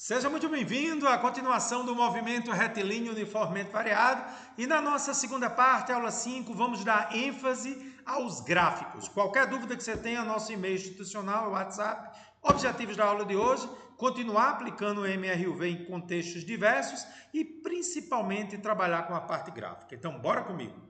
Seja muito bem-vindo à continuação do movimento retilíneo uniformemente variado. E na nossa segunda parte, aula 5, vamos dar ênfase aos gráficos. Qualquer dúvida que você tenha, nosso e-mail institucional é o WhatsApp. Objetivos da aula de hoje, continuar aplicando o MRUV em contextos diversos e principalmente trabalhar com a parte gráfica. Então, bora comigo.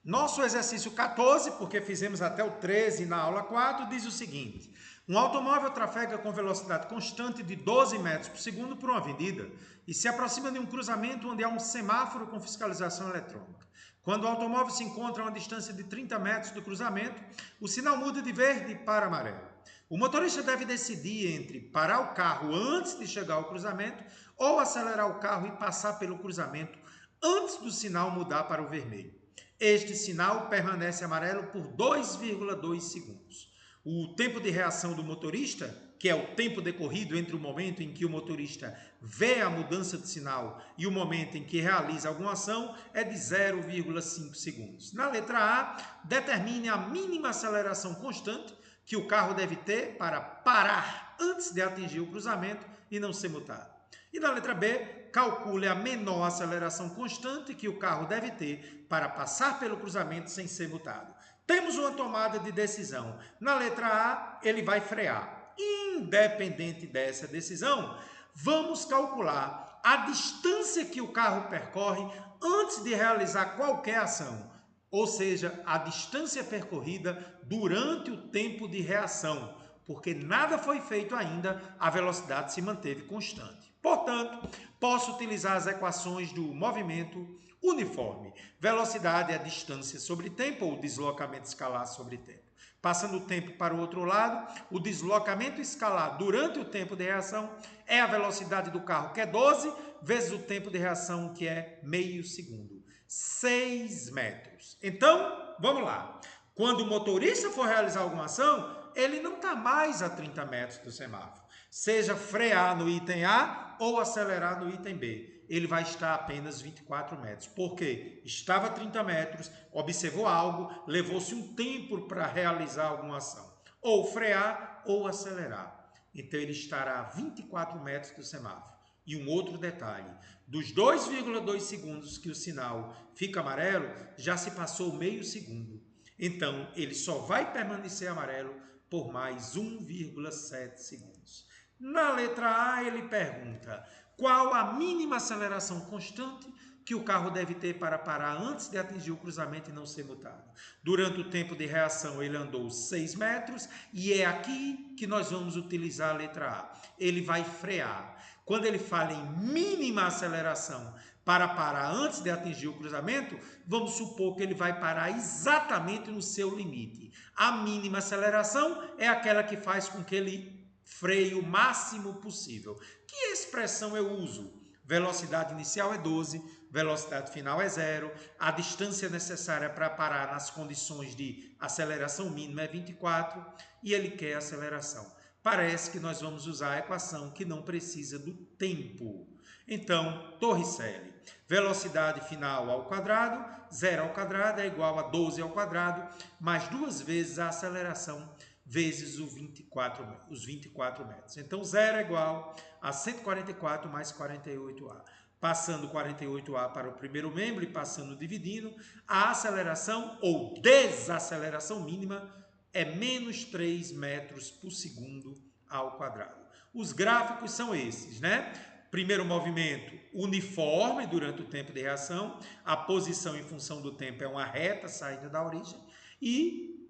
Nosso exercício 14, porque fizemos até o 13 na aula 4, diz o seguinte: um automóvel trafega com velocidade constante de 12 metros por segundo por uma avenida e se aproxima de um cruzamento onde há um semáforo com fiscalização eletrônica. Quando o automóvel se encontra a uma distância de 30 metros do cruzamento, o sinal muda de verde para amarelo. O motorista deve decidir entre parar o carro antes de chegar ao cruzamento ou acelerar o carro e passar pelo cruzamento antes do sinal mudar para o vermelho. Este sinal permanece amarelo por 2,2 segundos. O tempo de reação do motorista, que é o tempo decorrido entre o momento em que o motorista vê a mudança de sinal e o momento em que realiza alguma ação, é de 0,5 segundos. Na letra A, determine a mínima aceleração constante que o carro deve ter para parar antes de atingir o cruzamento e não ser multado. E na letra B, calcule a menor aceleração constante que o carro deve ter para passar pelo cruzamento sem ser multado. Temos uma tomada de decisão. Na letra A, ele vai frear. Independente dessa decisão, vamos calcular a distância que o carro percorre antes de realizar qualquer ação, ou seja, a distância percorrida durante o tempo de reação, porque nada foi feito ainda, a velocidade se manteve constante. Portanto, posso utilizar as equações do movimento uniforme. Velocidade é a distância sobre tempo, ou deslocamento escalar sobre tempo. Passando o tempo para o outro lado, o deslocamento escalar durante o tempo de reação é a velocidade do carro, que é 12, vezes o tempo de reação, que é meio segundo. 6 metros. Então, vamos lá. Quando o motorista for realizar alguma ação, ele não está mais a 30 metros do semáforo. Seja frear no item A ou acelerar no item B. Ele vai estar apenas 24 metros. Por quê? Estava a 30 metros, observou algo, levou-se um tempo para realizar alguma ação. Ou frear ou acelerar. Então ele estará a 24 metros do semáforo. E um outro detalhe, dos 2,2 segundos que o sinal fica amarelo, já se passou meio segundo. Então, ele só vai permanecer amarelo por mais 1,7 segundos. Na letra A, ele pergunta qual a mínima aceleração constante que o carro deve ter para parar antes de atingir o cruzamento e não ser multado. Durante o tempo de reação, ele andou 6 metros e é aqui que nós vamos utilizar a letra A. Ele vai frear. Quando ele fala em mínima aceleração para parar antes de atingir o cruzamento, vamos supor que ele vai parar exatamente no seu limite. A mínima aceleração é aquela que faz com que ele freie o máximo possível. Que expressão eu uso? Velocidade inicial é 12, velocidade final é 0, a distância necessária para parar nas condições de aceleração mínima é 24 e ele quer aceleração. Parece que nós vamos usar a equação que não precisa do tempo. Então, Torricelli, velocidade final ao quadrado, 0 ao quadrado é igual a 12 ao quadrado, mais 2 vezes a aceleração, vezes os 24 metros. Então, 0 é igual a 144 mais 48A. Passando 48A para o primeiro membro e passando dividindo, a aceleração ou desaceleração mínima é menos 3 metros por segundo ao quadrado. Os gráficos são esses, né? Primeiro movimento uniforme durante o tempo de reação, a posição em função do tempo é uma reta saindo da origem, e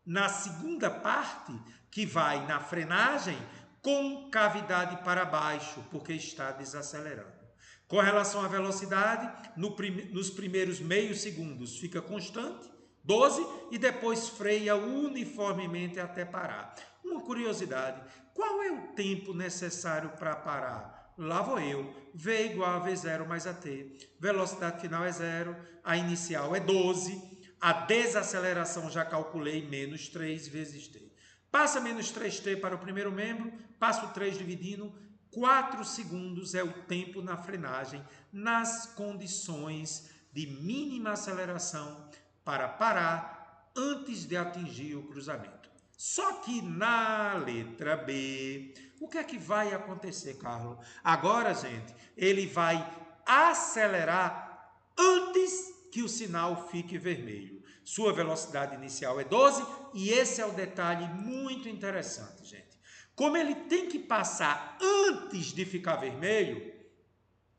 na segunda parte, que vai na frenagem, concavidade para baixo, porque está desacelerando. Com relação à velocidade, nos primeiros meio segundos fica constante, 12, e depois freia uniformemente até parar. Uma curiosidade, qual é o tempo necessário para parar? Lá vou eu, V igual a V0 mais AT. Velocidade final é 0, a inicial é 12, a desaceleração já calculei, menos 3 vezes T. Passa menos 3T para o primeiro membro, passo 3 dividindo, 4 segundos é o tempo na frenagem, nas condições de mínima aceleração para parar antes de atingir o cruzamento. Só que na letra B, O que é que vai acontecer, Carlos? Agora, gente, ele vai acelerar antes que o sinal fique vermelho. Sua velocidade inicial é 12 e esse é o detalhe muito interessante, gente. Como ele tem que passar antes de ficar vermelho,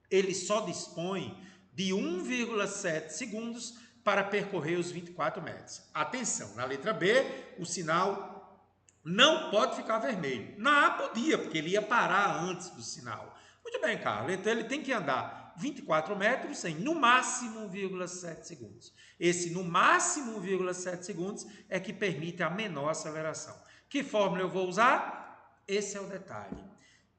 ele só dispõe de 1,7 segundos para percorrer os 24 metros. Atenção, na letra B, o sinal não pode ficar vermelho. Na A podia, porque ele ia parar antes do sinal. Muito bem, Carlos. Então ele tem que andar 24 metros em no máximo 1,7 segundos. Esse no máximo 1,7 segundos é que permite a menor aceleração. Que fórmula eu vou usar? Esse é o detalhe.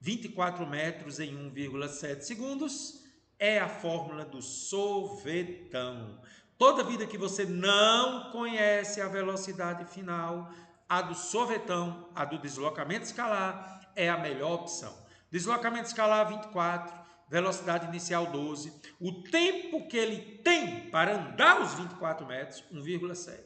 24 metros em 1,7 segundos é a fórmula do sorvetão. Toda vida que você não conhece a velocidade final, a do sorvetão, a do deslocamento escalar, é a melhor opção. Deslocamento escalar 24, velocidade inicial 12. O tempo que ele tem para andar os 24 metros, 1,7.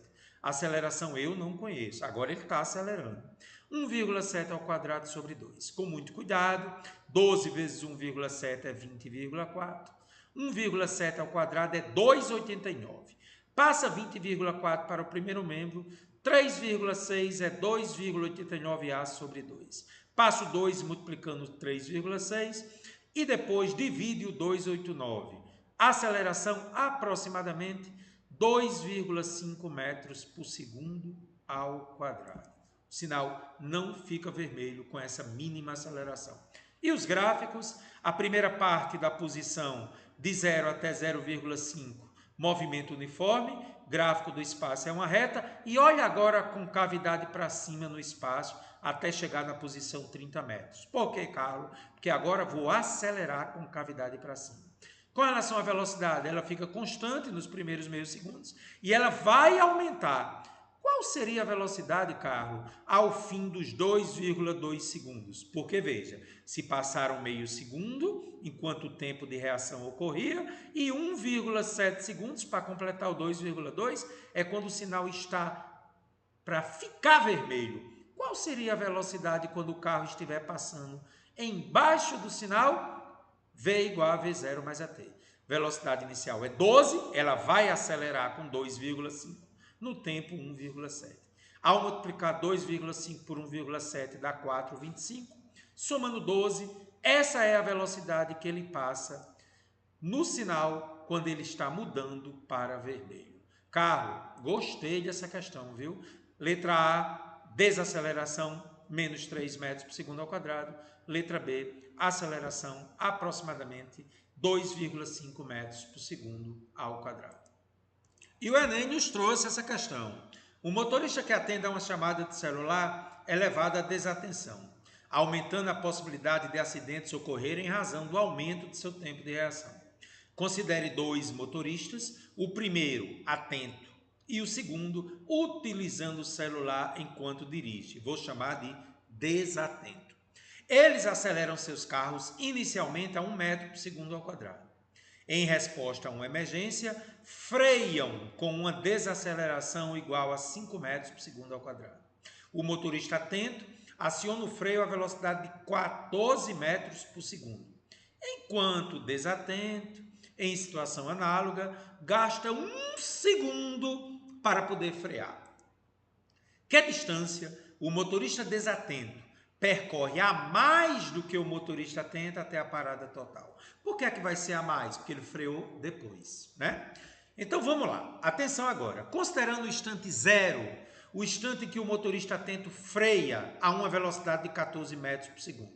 Aceleração eu não conheço, agora ele está acelerando. 1,7 ao quadrado sobre 2. Com muito cuidado, 12 vezes 1,7 é 20,4. 1,7 ao quadrado é 2,89. Passa 20,4 para o primeiro membro, 3,6 é 2,89A sobre 2. Passo 2 multiplicando 3,6 e depois divide o 289. Aceleração aproximadamente 2,5 metros por segundo ao quadrado. O sinal não fica vermelho com essa mínima aceleração. E os gráficos, a primeira parte da posição de 0 até 0,5, movimento uniforme, gráfico do espaço é uma reta, e olha agora a concavidade para cima no espaço, até chegar na posição 30 metros. Por que, Carlos? Porque agora vou acelerar a concavidade para cima. Com relação à velocidade, ela fica constante nos primeiros meios segundos, e ela vai aumentar. Qual seria a velocidade, Carlos, ao fim dos 2,2 segundos? Porque, veja, se passaram meio segundo, enquanto o tempo de reação ocorria, e 1,7 segundos para completar o 2,2 é quando o sinal está para ficar vermelho. Qual seria a velocidade quando o carro estiver passando embaixo do sinal? V igual a V0 mais AT. Velocidade inicial é 12, ela vai acelerar com 2,5. No tempo 1,7. Ao multiplicar 2,5 por 1,7 dá 4,25. Somando 12, essa é a velocidade que ele passa no sinal quando ele está mudando para vermelho. Carro, gostei dessa questão, viu? Letra A, desaceleração, menos 3 metros por segundo ao quadrado. Letra B, aceleração, aproximadamente 2,5 metros por segundo ao quadrado. E o Enem nos trouxe essa questão. O motorista que atende a uma chamada de celular é levado à desatenção, aumentando a possibilidade de acidentes ocorrerem em razão do aumento de seu tempo de reação. Considere 2 motoristas, o primeiro atento e o segundo utilizando o celular enquanto dirige. Vou chamar de desatento. Eles aceleram seus carros inicialmente a 1 metro por segundo ao quadrado. Em resposta a uma emergência, freiam com uma desaceleração igual a 5 metros por segundo ao quadrado. O motorista atento aciona o freio a velocidade de 14 metros por segundo, enquanto o desatento, em situação análoga, gasta 1 segundo para poder frear. Que distância o motorista desatento percorre a mais do que o motorista atento até a parada total? Por que é que vai ser a mais? Porque ele freou depois, né? Então vamos lá, atenção agora. Considerando o instante zero, o instante que o motorista atento freia a uma velocidade de 14 metros por segundo,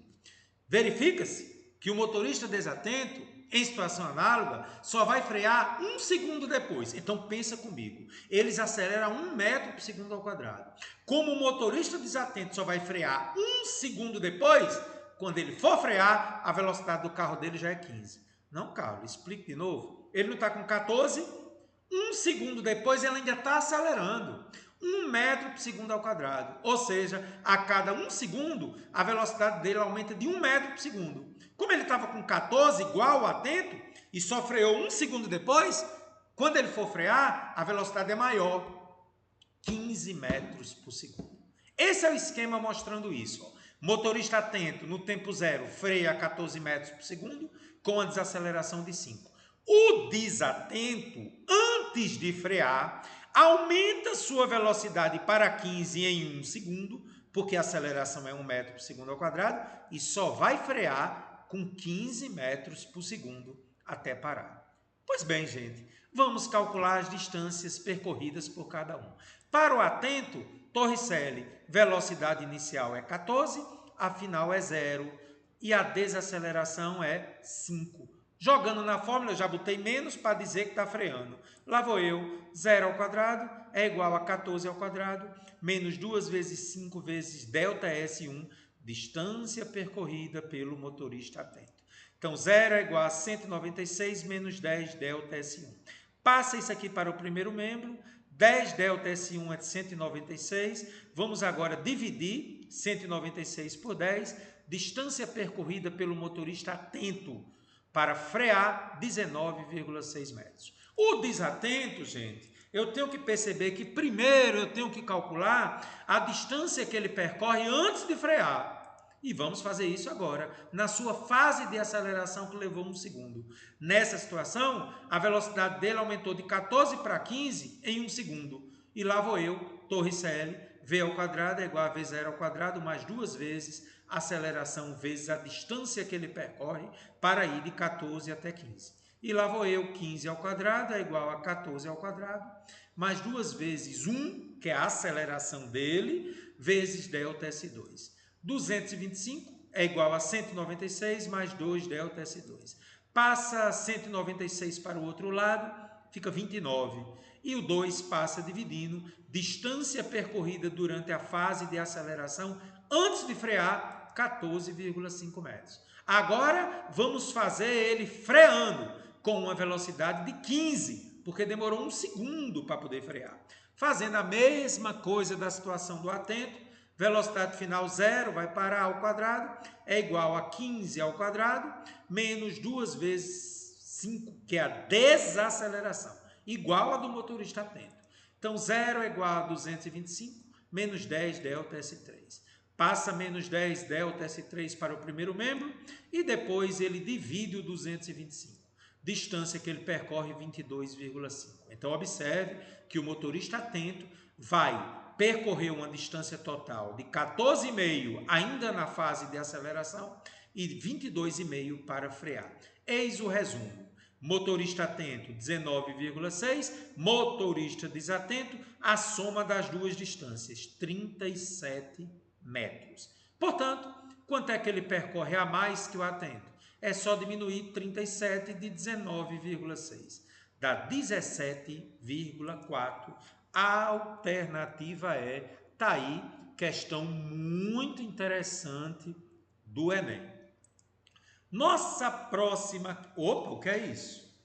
verifica-se que o motorista desatento, em situação análoga, só vai frear 1 segundo depois. Então pensa comigo, eles aceleram 1 metro por segundo ao quadrado. Como o motorista desatento só vai frear 1 segundo depois, quando ele for frear, a velocidade do carro dele já é 15. Não, Carlos, explique de novo. Ele não está com 14, 1 segundo depois ele ainda está acelerando. 1 metro por segundo ao quadrado. Ou seja, a cada 1 segundo, a velocidade dele aumenta de 1 metro por segundo. Como ele estava com 14, igual ao atento, e só freou 1 segundo depois, quando ele for frear, a velocidade é maior, 15 metros por segundo. Esse é o esquema mostrando isso. Ó. Motorista atento, no tempo zero, freia a 14 metros por segundo, com a desaceleração de 5. O desatento, antes de frear, aumenta sua velocidade para 15 em 1 segundo, porque a aceleração é 1 metro por segundo ao quadrado, e só vai frear com 15 metros por segundo até parar. Pois bem, gente, vamos calcular as distâncias percorridas por cada um. Para o atento, Torricelli, velocidade inicial é 14, a final é 0 e a desaceleração é 5. Jogando na fórmula, eu já botei menos para dizer que está freando. Lá vou eu, 0 ao quadrado é igual a 14 ao quadrado, menos 2 vezes 5 vezes ΔS1, distância percorrida pelo motorista atento. Então, 0 é igual a 196 menos 10 ΔS1. Passa isso aqui para o primeiro membro, 10 ΔS1 é de 196. Vamos agora dividir 196 por 10, distância percorrida pelo motorista atento para frear, 19,6 metros. O desatento, gente, eu tenho que perceber que primeiro eu tenho que calcular a distância que ele percorre antes de frear. E vamos fazer isso agora, na sua fase de aceleração que levou 1 segundo. Nessa situação, a velocidade dele aumentou de 14 para 15 em 1 segundo. E lá vou eu, Torricelli, V ao quadrado é igual a V0 ao quadrado, mais 2 vezes a aceleração vezes a distância que ele percorre para ir de 14 até 15. E lá vou eu, 15 ao quadrado é igual a 14 ao quadrado, mais 2 vezes 1, que é a aceleração dele, vezes ΔS2. 225 é igual a 196 mais 2 ΔS2. Passa 196 para o outro lado, fica 29. E o 2 passa dividindo distância percorrida durante a fase de aceleração antes de frear, 14,5 metros. Agora vamos fazer ele freando com uma velocidade de 15, porque demorou 1 segundo para poder frear. Fazendo a mesma coisa da situação do atento, velocidade final 0 vai parar ao quadrado, é igual a 15 ao quadrado, menos 2 vezes 5, que é a desaceleração, igual a do motorista atento. Então, 0 é igual a 225, menos 10 ΔS3. Passa menos 10 ΔS3 para o primeiro membro e depois ele divide o 225. Distância que ele percorre, 22,5. Então, observe que o motorista atento vai percorrer uma distância total de 14,5 ainda na fase de aceleração e 22,5 para frear. Eis o resumo. Motorista atento, 19,6. Motorista desatento, a soma das duas distâncias, 37 metros. Portanto, quanto é que ele percorre a mais que o atento? É só diminuir 37 de 19,6. Dá 17,4. A alternativa tá aí, questão muito interessante do Enem. Nossa próxima... Opa, o que é isso?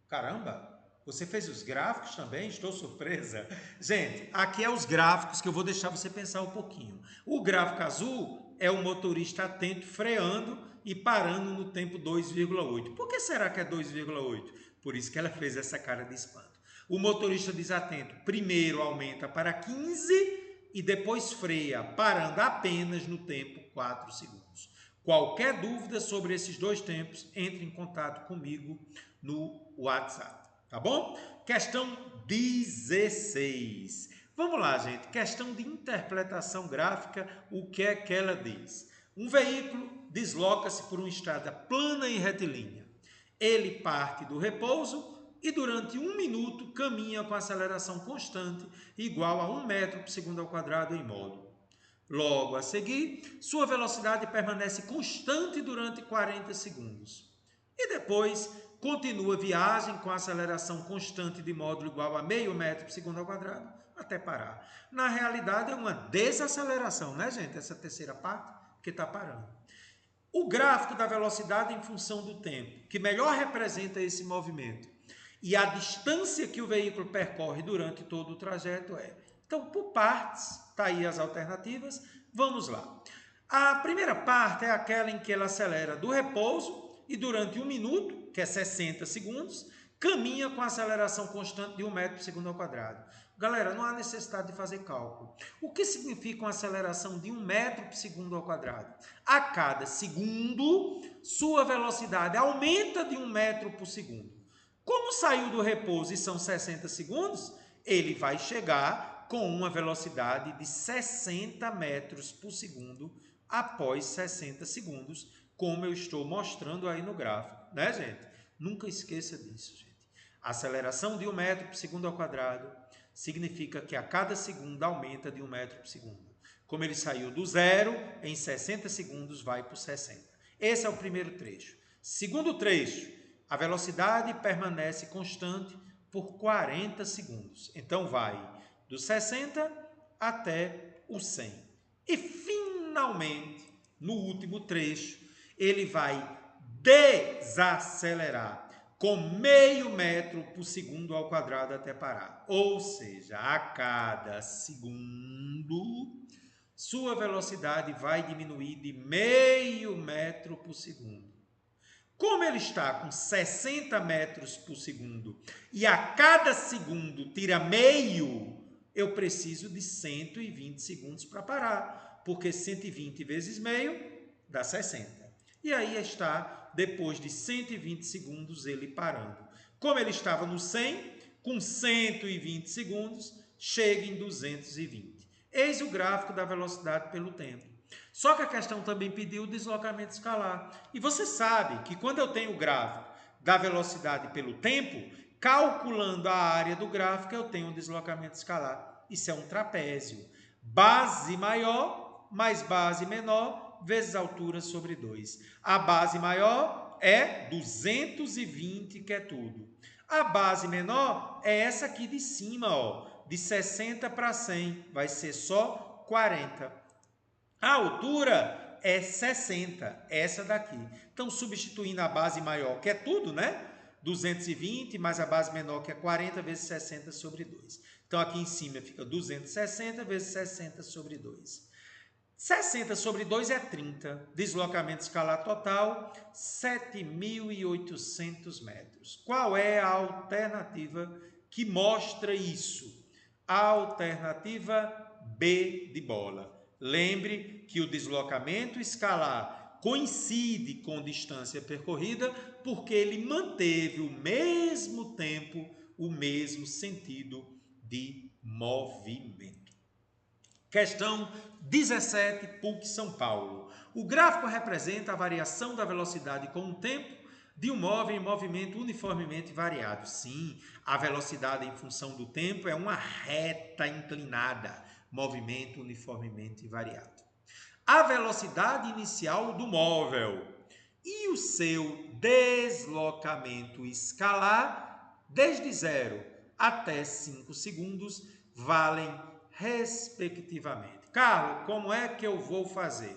Caramba, você fez os gráficos também? Estou surpresa. Gente, aqui é os gráficos que eu vou deixar você pensar um pouquinho. O gráfico azul é o motorista atento freando e parando no tempo 2,8. Por que será que é 2,8? Por isso que ela fez essa cara de espanto. O motorista desatento primeiro aumenta para 15 e depois freia, parando apenas no tempo 4 segundos. Qualquer dúvida sobre esses dois tempos, entre em contato comigo no WhatsApp, tá bom? Questão 16. Vamos lá, gente. Questão de interpretação gráfica, o que é que ela diz? Um veículo desloca-se por uma estrada plana e retilínea. Ele parte do repouso e durante 1 minuto caminha com aceleração constante igual a 1 metro por segundo ao quadrado em módulo. Logo a seguir, sua velocidade permanece constante durante 40 segundos. E depois continua a viagem com aceleração constante de módulo igual a meio metro por segundo ao quadrado até parar. Na realidade é uma desaceleração, né, gente? Essa terceira parte que está parando. O gráfico da velocidade em função do tempo, que melhor representa esse movimento, e a distância que o veículo percorre durante todo o trajeto é. Então, por partes, tá aí as alternativas. Vamos lá. A primeira parte é aquela em que ele acelera do repouso e durante 1 minuto, que é 60 segundos, caminha com aceleração constante de 1 metro por segundo ao quadrado. Galera, não há necessidade de fazer cálculo. O que significa uma aceleração de 1 metro por segundo ao quadrado? A cada segundo, sua velocidade aumenta de 1 metro por segundo. Como saiu do repouso e são 60 segundos, ele vai chegar com uma velocidade de 60 metros por segundo após 60 segundos, como eu estou mostrando aí no gráfico, né, gente? Nunca esqueça disso, gente. A aceleração de 1 metro por segundo ao quadrado significa que a cada segundo aumenta de 1 metro por segundo. Como ele saiu do zero, em 60 segundos vai para o 60. Esse é o primeiro trecho. Segundo trecho, a velocidade permanece constante por 40 segundos. Então vai do 60 até o 100. E finalmente, no último trecho, ele vai desacelerar com meio metro por segundo ao quadrado até parar. Ou seja, a cada segundo, sua velocidade vai diminuir de meio metro por segundo. Como ele está com 60 metros por segundo e a cada segundo tira meio, eu preciso de 120 segundos para parar, porque 120 vezes meio dá 60. E aí está, depois de 120 segundos, ele parando. Como ele estava no 100, com 120 segundos, chega em 220. Eis o gráfico da velocidade pelo tempo. Só que a questão também pediu o deslocamento escalar. E você sabe que quando eu tenho o gráfico da velocidade pelo tempo, calculando a área do gráfico, eu tenho um deslocamento escalar. Isso é um trapézio. Base maior mais base menor vezes altura sobre 2. A base maior é 220, que é tudo. A base menor é essa aqui de cima, ó, de 60 para 100, vai ser só 40. A altura é 60, essa daqui. Então, substituindo a base maior, que é tudo, né? 220 mais a base menor, que é 40 vezes 60 sobre 2. Então, aqui em cima fica 260 vezes 60 sobre 2. 60 sobre 2 é 30. Deslocamento escalar total, 7.800 metros. Qual é a alternativa que mostra isso? A alternativa B de bola. Lembre que o deslocamento escalar coincide com distância percorrida porque ele manteve o mesmo tempo, o mesmo sentido de movimento. Questão 17, PUC São Paulo. O gráfico representa a variação da velocidade com o tempo de um móvel em movimento uniformemente variado. Sim, a velocidade em função do tempo é uma reta inclinada, movimento uniformemente variado. A velocidade inicial do móvel e o seu deslocamento escalar desde 0 até 5 segundos valem respectivamente. Carlos, como é que eu vou fazer?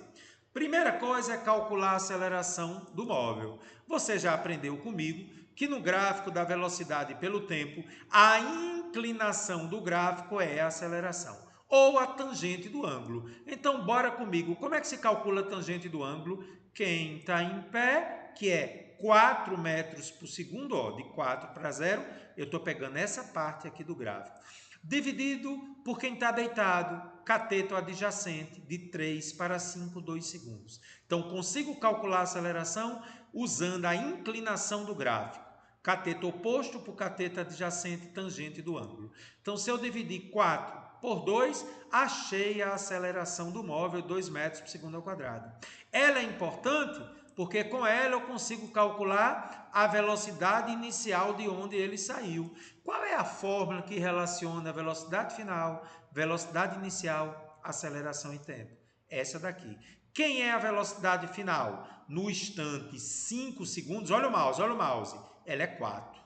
Primeira coisa é calcular a aceleração do móvel. Você já aprendeu comigo que no gráfico da velocidade pelo tempo, a inclinação do gráfico é a aceleração, ou a tangente do ângulo. Então, bora comigo. Como é que se calcula a tangente do ângulo? Quem está em pé, que é 4 metros por segundo, ó, de 4 para 0, eu estou pegando essa parte aqui do gráfico, dividido por quem está deitado, cateto adjacente, de 3 para 5, 2 segundos. Então, consigo calcular a aceleração usando a inclinação do gráfico. Cateto oposto por cateto adjacente, tangente do ângulo. Então, se eu dividir 4 por 2, achei a aceleração do móvel 2 metros por segundo ao quadrado. Ela é importante porque com ela eu consigo calcular a velocidade inicial de onde ele saiu. Qual é a fórmula que relaciona a velocidade final, velocidade inicial, aceleração e tempo? Essa daqui. Quem é a velocidade final? No instante 5 segundos, olha o mouse, ela é 4.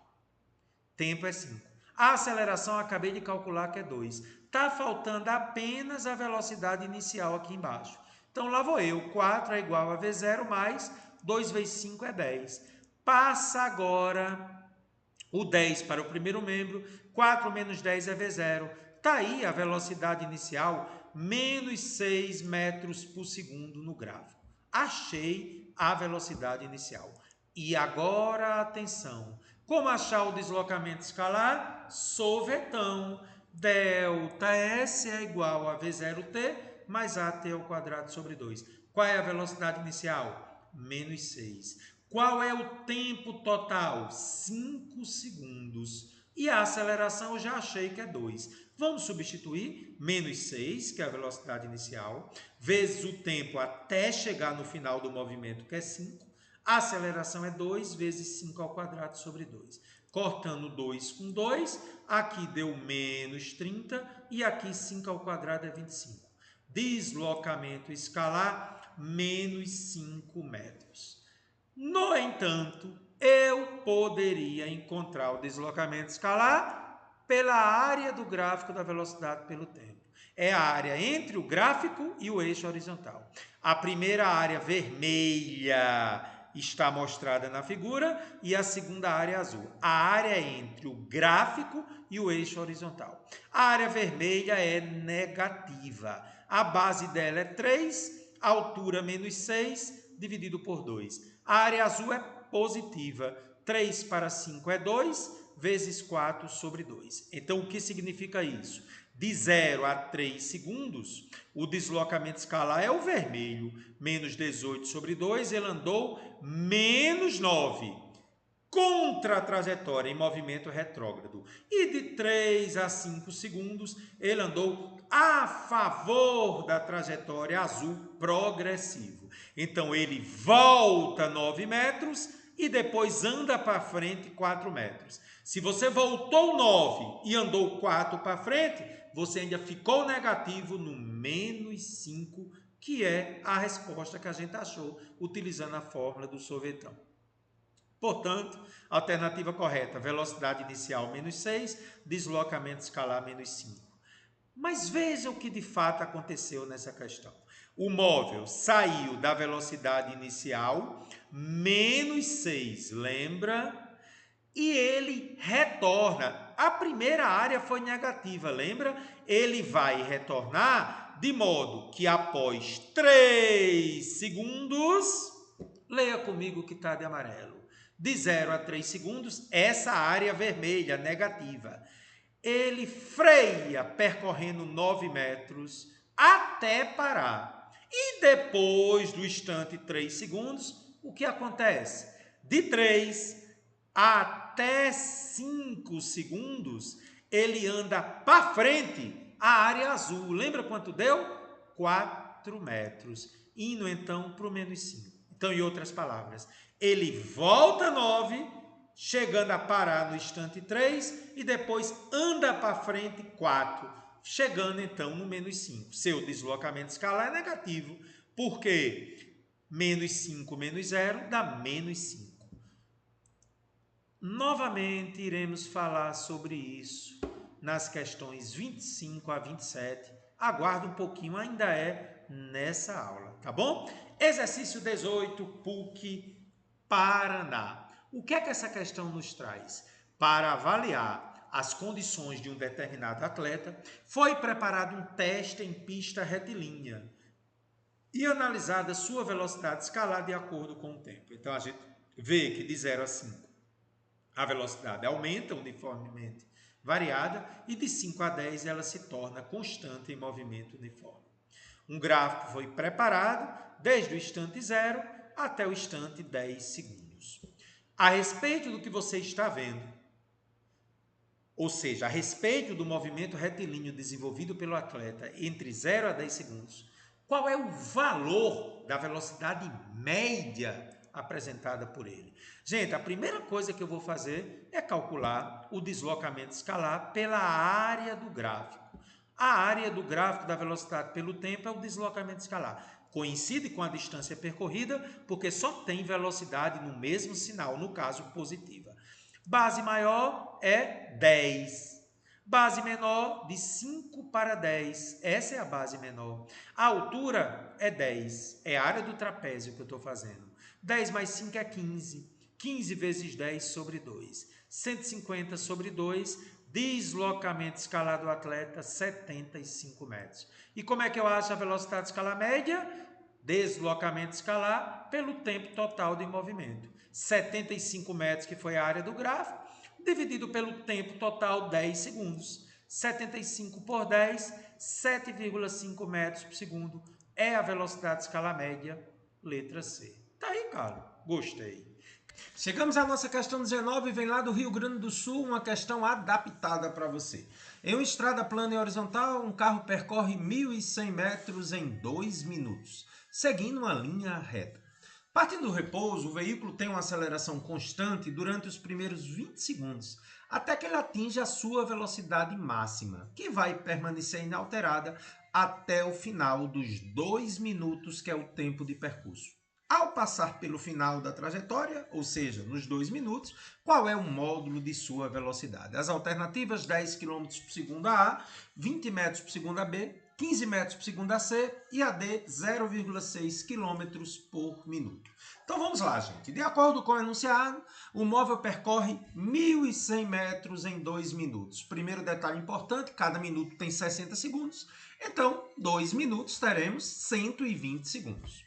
Tempo é 5. A aceleração eu acabei de calcular que é 2. Está faltando apenas a velocidade inicial aqui embaixo. Então, lá vou eu. 4 é igual a V0 mais 2 vezes 5 é 10. Passa agora o 10 para o primeiro membro. 4 menos 10 é V0. Está aí a velocidade inicial, menos 6 metros por segundo no gráfico. Achei a velocidade inicial. E agora, atenção. Como achar o deslocamento escalar? Sorvetão. ΔS é igual a V0t mais AT ao quadrado sobre 2. Qual é a velocidade inicial? Menos 6. Qual é o tempo total? 5 segundos. E a aceleração eu já achei que é 2. Vamos substituir menos 6, que é a velocidade inicial, vezes o tempo até chegar no final do movimento, que é 5. A aceleração é 2 vezes 5 ao quadrado sobre 2. Cortando 2 com 2, aqui deu menos 30 e aqui 5 ao quadrado é 25. Deslocamento escalar, menos 5 metros. No entanto, eu poderia encontrar o deslocamento escalar pela área do gráfico da velocidade pelo tempo. É a área entre o gráfico e o eixo horizontal. A primeira área vermelha está mostrada na figura e a segunda área azul. A área entre o gráfico e o eixo horizontal. A área vermelha é negativa. A base dela é 3, a altura menos 6, dividido por 2. A área azul é positiva. 3 para 5 é 2, vezes 4 sobre 2. Então, o que significa isso? De 0 a 3 segundos, o deslocamento escalar é o vermelho. Menos 18 sobre 2, ele andou menos 9. Contra a trajetória em movimento retrógrado. E de 3 a 5 segundos, ele andou a favor da trajetória azul progressivo. Então, ele volta 9 metros e depois anda para frente 4 metros. Se você voltou 9 e andou 4 para frente, você ainda ficou negativo no menos 5, que é a resposta que a gente achou utilizando a fórmula do sorvetão. Portanto, alternativa correta, velocidade inicial menos 6, deslocamento escalar menos 5. Mas veja o que de fato aconteceu nessa questão. O móvel saiu da velocidade inicial, menos 6, lembra? E ele retorna. A primeira área foi negativa, lembra? Ele vai retornar de modo que após 3 segundos, leia comigo o que está de amarelo. De 0 a 3 segundos, essa área vermelha, negativa. Ele freia percorrendo 9 metros até parar. E depois do instante 3 segundos, o que acontece? De 3 até 5 segundos, ele anda para frente a área azul. Lembra quanto deu? 4 metros. Indo então para o menos 5. Então, em outras palavras, ele volta 9, chegando a parar no instante 3 e depois anda para frente 4, chegando então no menos 5. Seu deslocamento escalar é negativo, porque menos 5 menos 0 dá menos 5. Novamente iremos falar sobre isso nas questões 25 a 27. Aguarde um pouquinho, ainda é nessa aula, tá bom? Exercício 18, PUC Paraná. O que é que essa questão nos traz? Para avaliar as condições de um determinado atleta, foi preparado um teste em pista retilínea e analisada sua velocidade escalar de acordo com o tempo. Então, a gente vê que de 0 a 5 a velocidade aumenta uniformemente variada e de 5 a 10 ela se torna constante em movimento uniforme. Um gráfico foi preparado desde o instante 0 até o instante 10 segundos. A respeito do que você está vendo, ou seja, a respeito do movimento retilíneo desenvolvido pelo atleta entre 0 a 10 segundos, qual é o valor da velocidade média apresentada por ele? Gente, a primeira coisa que eu vou fazer é calcular o deslocamento escalar pela área do gráfico. A área do gráfico da velocidade pelo tempo é o deslocamento escalar. Coincide com a distância percorrida, porque só tem velocidade no mesmo sinal, no caso positiva. Base maior é 10. Base menor, de 5 para 10. Essa é a base menor. A altura é 10. É a área do trapézio que eu estou fazendo. 10 mais 5 é 15. 15 vezes 10 sobre 2. 150 sobre 2. Deslocamento escalar do atleta, 75 metros. E como é que eu acho a velocidade escalar média? deslocamento escalar pelo tempo total de movimento. 75 metros, que foi a área do gráfico, dividido pelo tempo total, 10 segundos. 75 por 10, 7,5 metros por segundo é a velocidade escalar média, letra C. Tá aí, Carlos. Gostei. Chegamos à nossa questão 19, vem lá do Rio Grande do Sul, uma questão adaptada para você. Em uma estrada plana e horizontal, um carro percorre 1.100 metros em 2 minutos, seguindo uma linha reta. Partindo do repouso, o veículo tem uma aceleração constante durante os primeiros 20 segundos, até que ele atinja a sua velocidade máxima, que vai permanecer inalterada até o final dos 2 minutos, que é o tempo de percurso. Ao passar pelo final da trajetória, ou seja, nos 2 minutos, qual é o módulo de sua velocidade? As alternativas: 10 km por segundo a A, 20 metros por segundo a B, 15 metros por segundo a C e a D, 0,6 km por minuto. Então vamos lá, gente. De acordo com o enunciado, o móvel percorre 1.100 metros em 2 minutos. Primeiro detalhe importante, cada minuto tem 60 segundos. Então, 2 minutos teremos 120 segundos.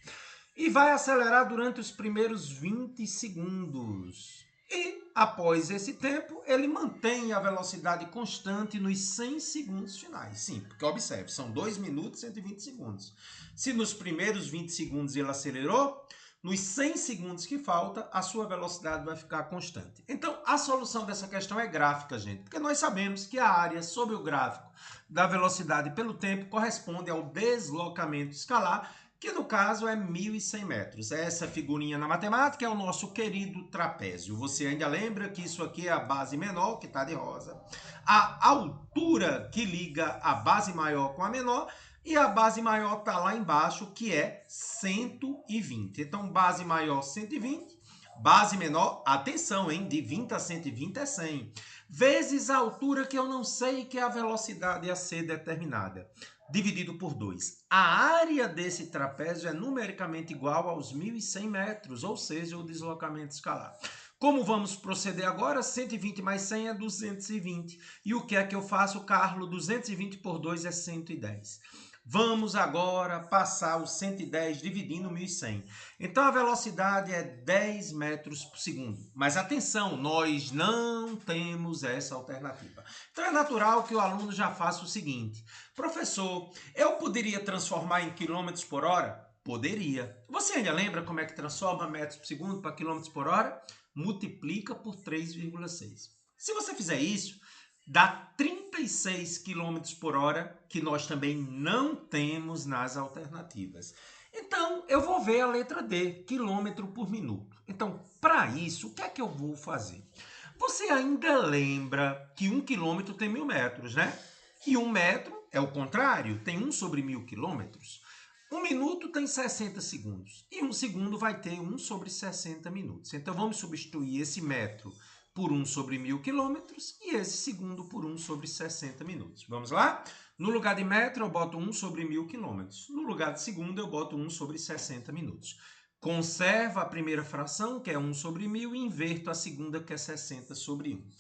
E vai acelerar durante os primeiros 20 segundos. E, após esse tempo, ele mantém a velocidade constante nos 100 segundos finais. Sim, porque observe, são 2 minutos e 120 segundos. Se nos primeiros 20 segundos ele acelerou, nos 100 segundos que falta, a sua velocidade vai ficar constante. Então, a solução dessa questão é gráfica, gente, porque nós sabemos que a área sobre o gráfico da velocidade pelo tempo corresponde ao deslocamento escalar, que no caso é 1.100 metros. Essa figurinha na matemática é o nosso querido trapézio. Você ainda lembra que isso aqui é a base menor, que está de rosa, a altura que liga a base maior com a menor, e a base maior está lá embaixo, que é 120. Então, base maior 120, base menor, atenção, hein? De 20 a 120 é 100. Vezes a altura que eu não sei, que é a velocidade a ser determinada, dividido por 2. A área desse trapézio é numericamente igual aos 1.100 metros, ou seja, o deslocamento escalar. Como vamos proceder agora? 120 mais 100 é 220. E o que é que eu faço, Carlos? 220 por 2 é 110. Vamos agora passar o 110 dividindo 1.100. Então, a velocidade é 10 metros por segundo. Mas atenção, nós não temos essa alternativa. Então, é natural que o aluno já faça o seguinte: professor, eu poderia transformar em quilômetros por hora? Poderia. Você ainda lembra como é que transforma metros por segundo para quilômetros por hora? Multiplica por 3,6. Se você fizer isso, dá 36 km por hora, que nós também não temos nas alternativas. Então, eu vou ver a letra D, quilômetro por minuto. Então, para isso, o que é que eu vou fazer? Você ainda lembra que 1 quilômetro tem 1.000 metros, né? E 1 metro é o contrário, tem 1 sobre 1.000 quilômetros. 1 minuto tem 60 segundos. E 1 segundo vai ter 1 sobre 60 minutos. Então, vamos substituir esse metro por 1 sobre 1.000 quilômetros e esse segundo por 1 sobre 60 minutos. Vamos lá? No lugar de metro, eu boto 1 sobre 1.000 quilômetros. No lugar de segundo, eu boto 1 sobre 60 minutos. Conservo a primeira fração, que é 1 sobre 1.000, e inverto a segunda, que é 60 sobre 1.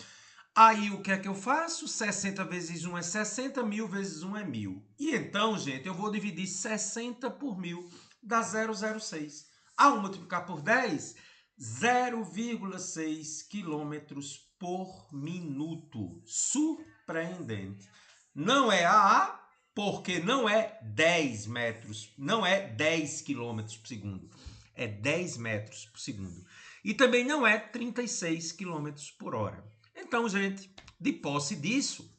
Aí, o que é que eu faço? 60 vezes 1 é 60, 1.000 vezes 1 é 1.000. E então, gente, eu vou dividir 60 por 1.000, dá 0,06. Ao multiplicar por 10, 0,6 quilômetros por minuto. Surpreendente. Não é a porque não é 10 metros, não é 10 quilômetros por segundo, é 10 metros por segundo. E também não é 36 quilômetros por hora. Então, gente, de posse disso,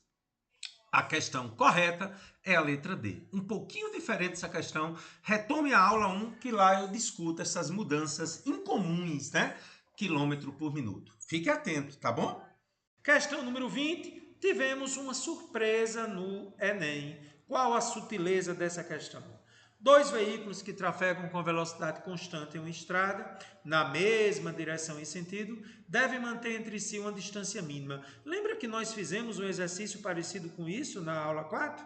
a questão correta é a letra D. Um pouquinho diferente essa questão. Retome a aula 1, que lá eu discuto essas mudanças incomuns, né? Quilômetro por minuto. Fique atento, tá bom? Questão número 20. Tivemos uma surpresa no Enem. Qual a sutileza dessa questão? 2 veículos que trafegam com velocidade constante em uma estrada, na mesma direção e sentido, devem manter entre si uma distância mínima. Lembra que nós fizemos um exercício parecido com isso na aula 4?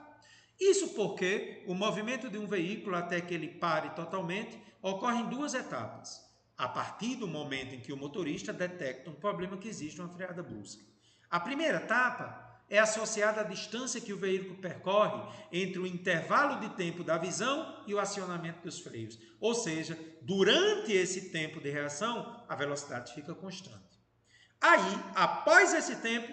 Isso porque o movimento de um veículo até que ele pare totalmente ocorre em 2 etapas. A partir do momento em que o motorista detecta um problema que existe uma freada brusca. A primeira etapa é associada à distância que o veículo percorre entre o intervalo de tempo da visão e o acionamento dos freios. Ou seja, durante esse tempo de reação, a velocidade fica constante. Aí, após esse tempo,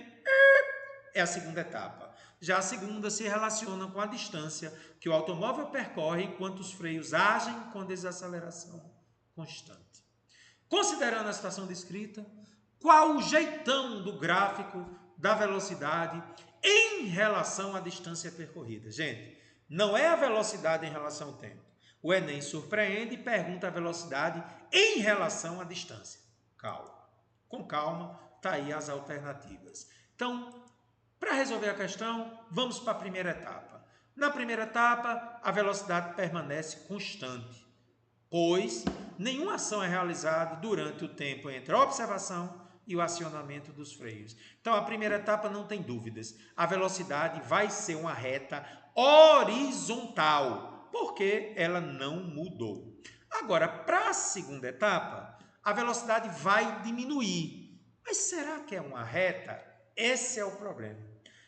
é a segunda etapa. Já a segunda se relaciona com a distância que o automóvel percorre enquanto os freios agem com desaceleração constante. Considerando a situação descrita, qual o jeitão do gráfico da velocidade em relação à distância percorrida? Gente, não é a velocidade em relação ao tempo. O Enem surpreende e pergunta a velocidade em relação à distância. Calma. Com calma, tá aí as alternativas. Então, para resolver a questão, vamos para a primeira etapa. Na primeira etapa, a velocidade permanece constante, pois nenhuma ação é realizada durante o tempo entre a observação e o acionamento dos freios. Então, a primeira etapa não tem dúvidas. A velocidade vai ser uma reta horizontal, porque ela não mudou. Agora, para a segunda etapa, a velocidade vai diminuir. Mas será que é uma reta? Esse é o problema.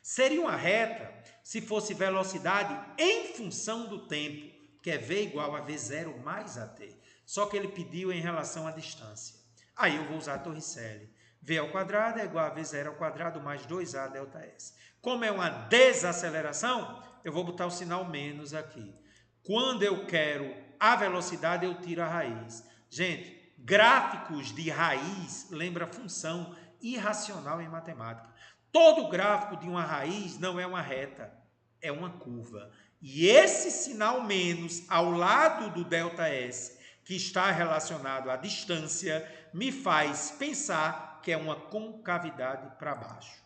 Seria uma reta se fosse velocidade em função do tempo, que é V igual a V0 mais AT. Só que ele pediu em relação à distância. Aí eu vou usar a Torricelli. V ao quadrado é igual a V0 ao quadrado mais 2A delta S. Como é uma desaceleração, eu vou botar o sinal menos aqui. Quando eu quero a velocidade, eu tiro a raiz. Gente, gráficos de raiz lembra função irracional em matemática. Todo gráfico de uma raiz não é uma reta, é uma curva. E esse sinal menos ao lado do ΔS, que está relacionado à distância, me faz pensar que é uma concavidade para baixo.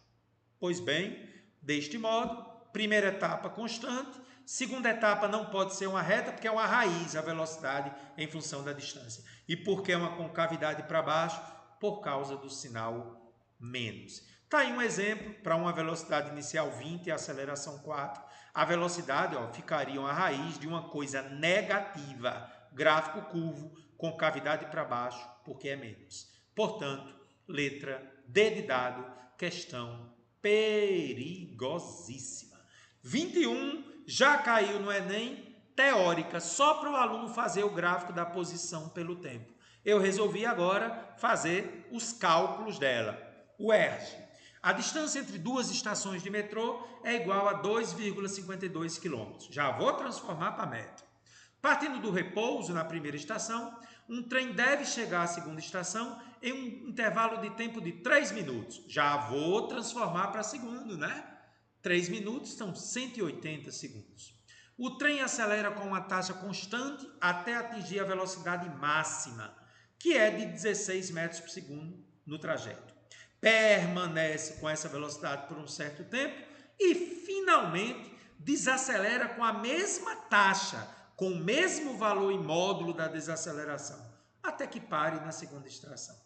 Pois bem, deste modo, primeira etapa constante, segunda etapa não pode ser uma reta, porque é uma raiz a velocidade em função da distância. E por que é uma concavidade para baixo? Por causa do sinal menos. Está aí um exemplo para uma velocidade inicial 20 e aceleração 4. A velocidade ficaria uma raiz de uma coisa negativa, gráfico curvo, concavidade para baixo, porque é menos. Portanto, letra D de dado, questão perigosíssima. 21 já caiu no Enem, teórica, só para o aluno fazer o gráfico da posição pelo tempo. Eu resolvi agora fazer os cálculos dela. O ERG. A distância entre duas estações de metrô é igual a 2,52 km. Já vou transformar para metro. Partindo do repouso na primeira estação, um trem deve chegar à segunda estação em um intervalo de tempo de 3 minutos. Já vou transformar para segundo, né? 3 minutos são 180 segundos. O trem acelera com uma taxa constante até atingir a velocidade máxima, que é de 16 metros por segundo no trajeto. Permanece com essa velocidade por um certo tempo e, finalmente, desacelera com a mesma taxa, com o mesmo valor em módulo da desaceleração, até que pare na segunda estação.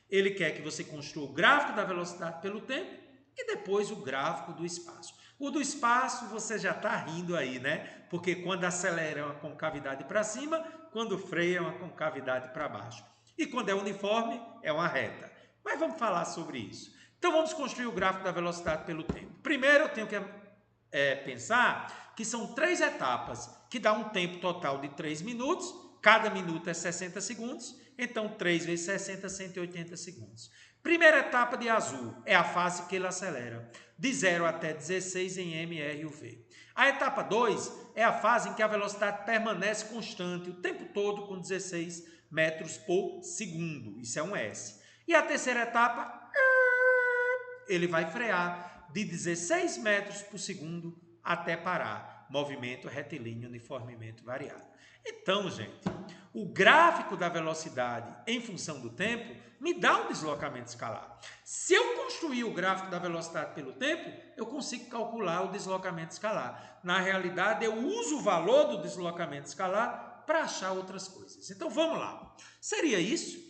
Ele quer que você construa o gráfico da velocidade pelo tempo e depois o gráfico do espaço. O do espaço você já está rindo aí, né? Porque quando acelera é uma concavidade para cima, quando freia é uma concavidade para baixo. E quando é uniforme, é uma reta. Mas vamos falar sobre isso. Então vamos construir o gráfico da velocidade pelo tempo. Primeiro eu tenho que pensar que são 3 etapas, que dá um tempo total de 3 minutos, cada minuto é 60 segundos, então 3 vezes 60, 180 segundos. Primeira etapa de azul é a fase que ele acelera, de 0 até 16 em m, r e u v. A etapa 2 é a fase em que a velocidade permanece constante o tempo todo com 16 metros por segundo, isso é um S. E a terceira etapa, ele vai frear de 16 metros por segundo até parar. Movimento retilíneo uniformemente variado. Então, gente, o gráfico da velocidade em função do tempo me dá um deslocamento escalar. Se eu construir o gráfico da velocidade pelo tempo, eu consigo calcular o deslocamento escalar. Na realidade, eu uso o valor do deslocamento escalar para achar outras coisas. Então, vamos lá. Seria isso?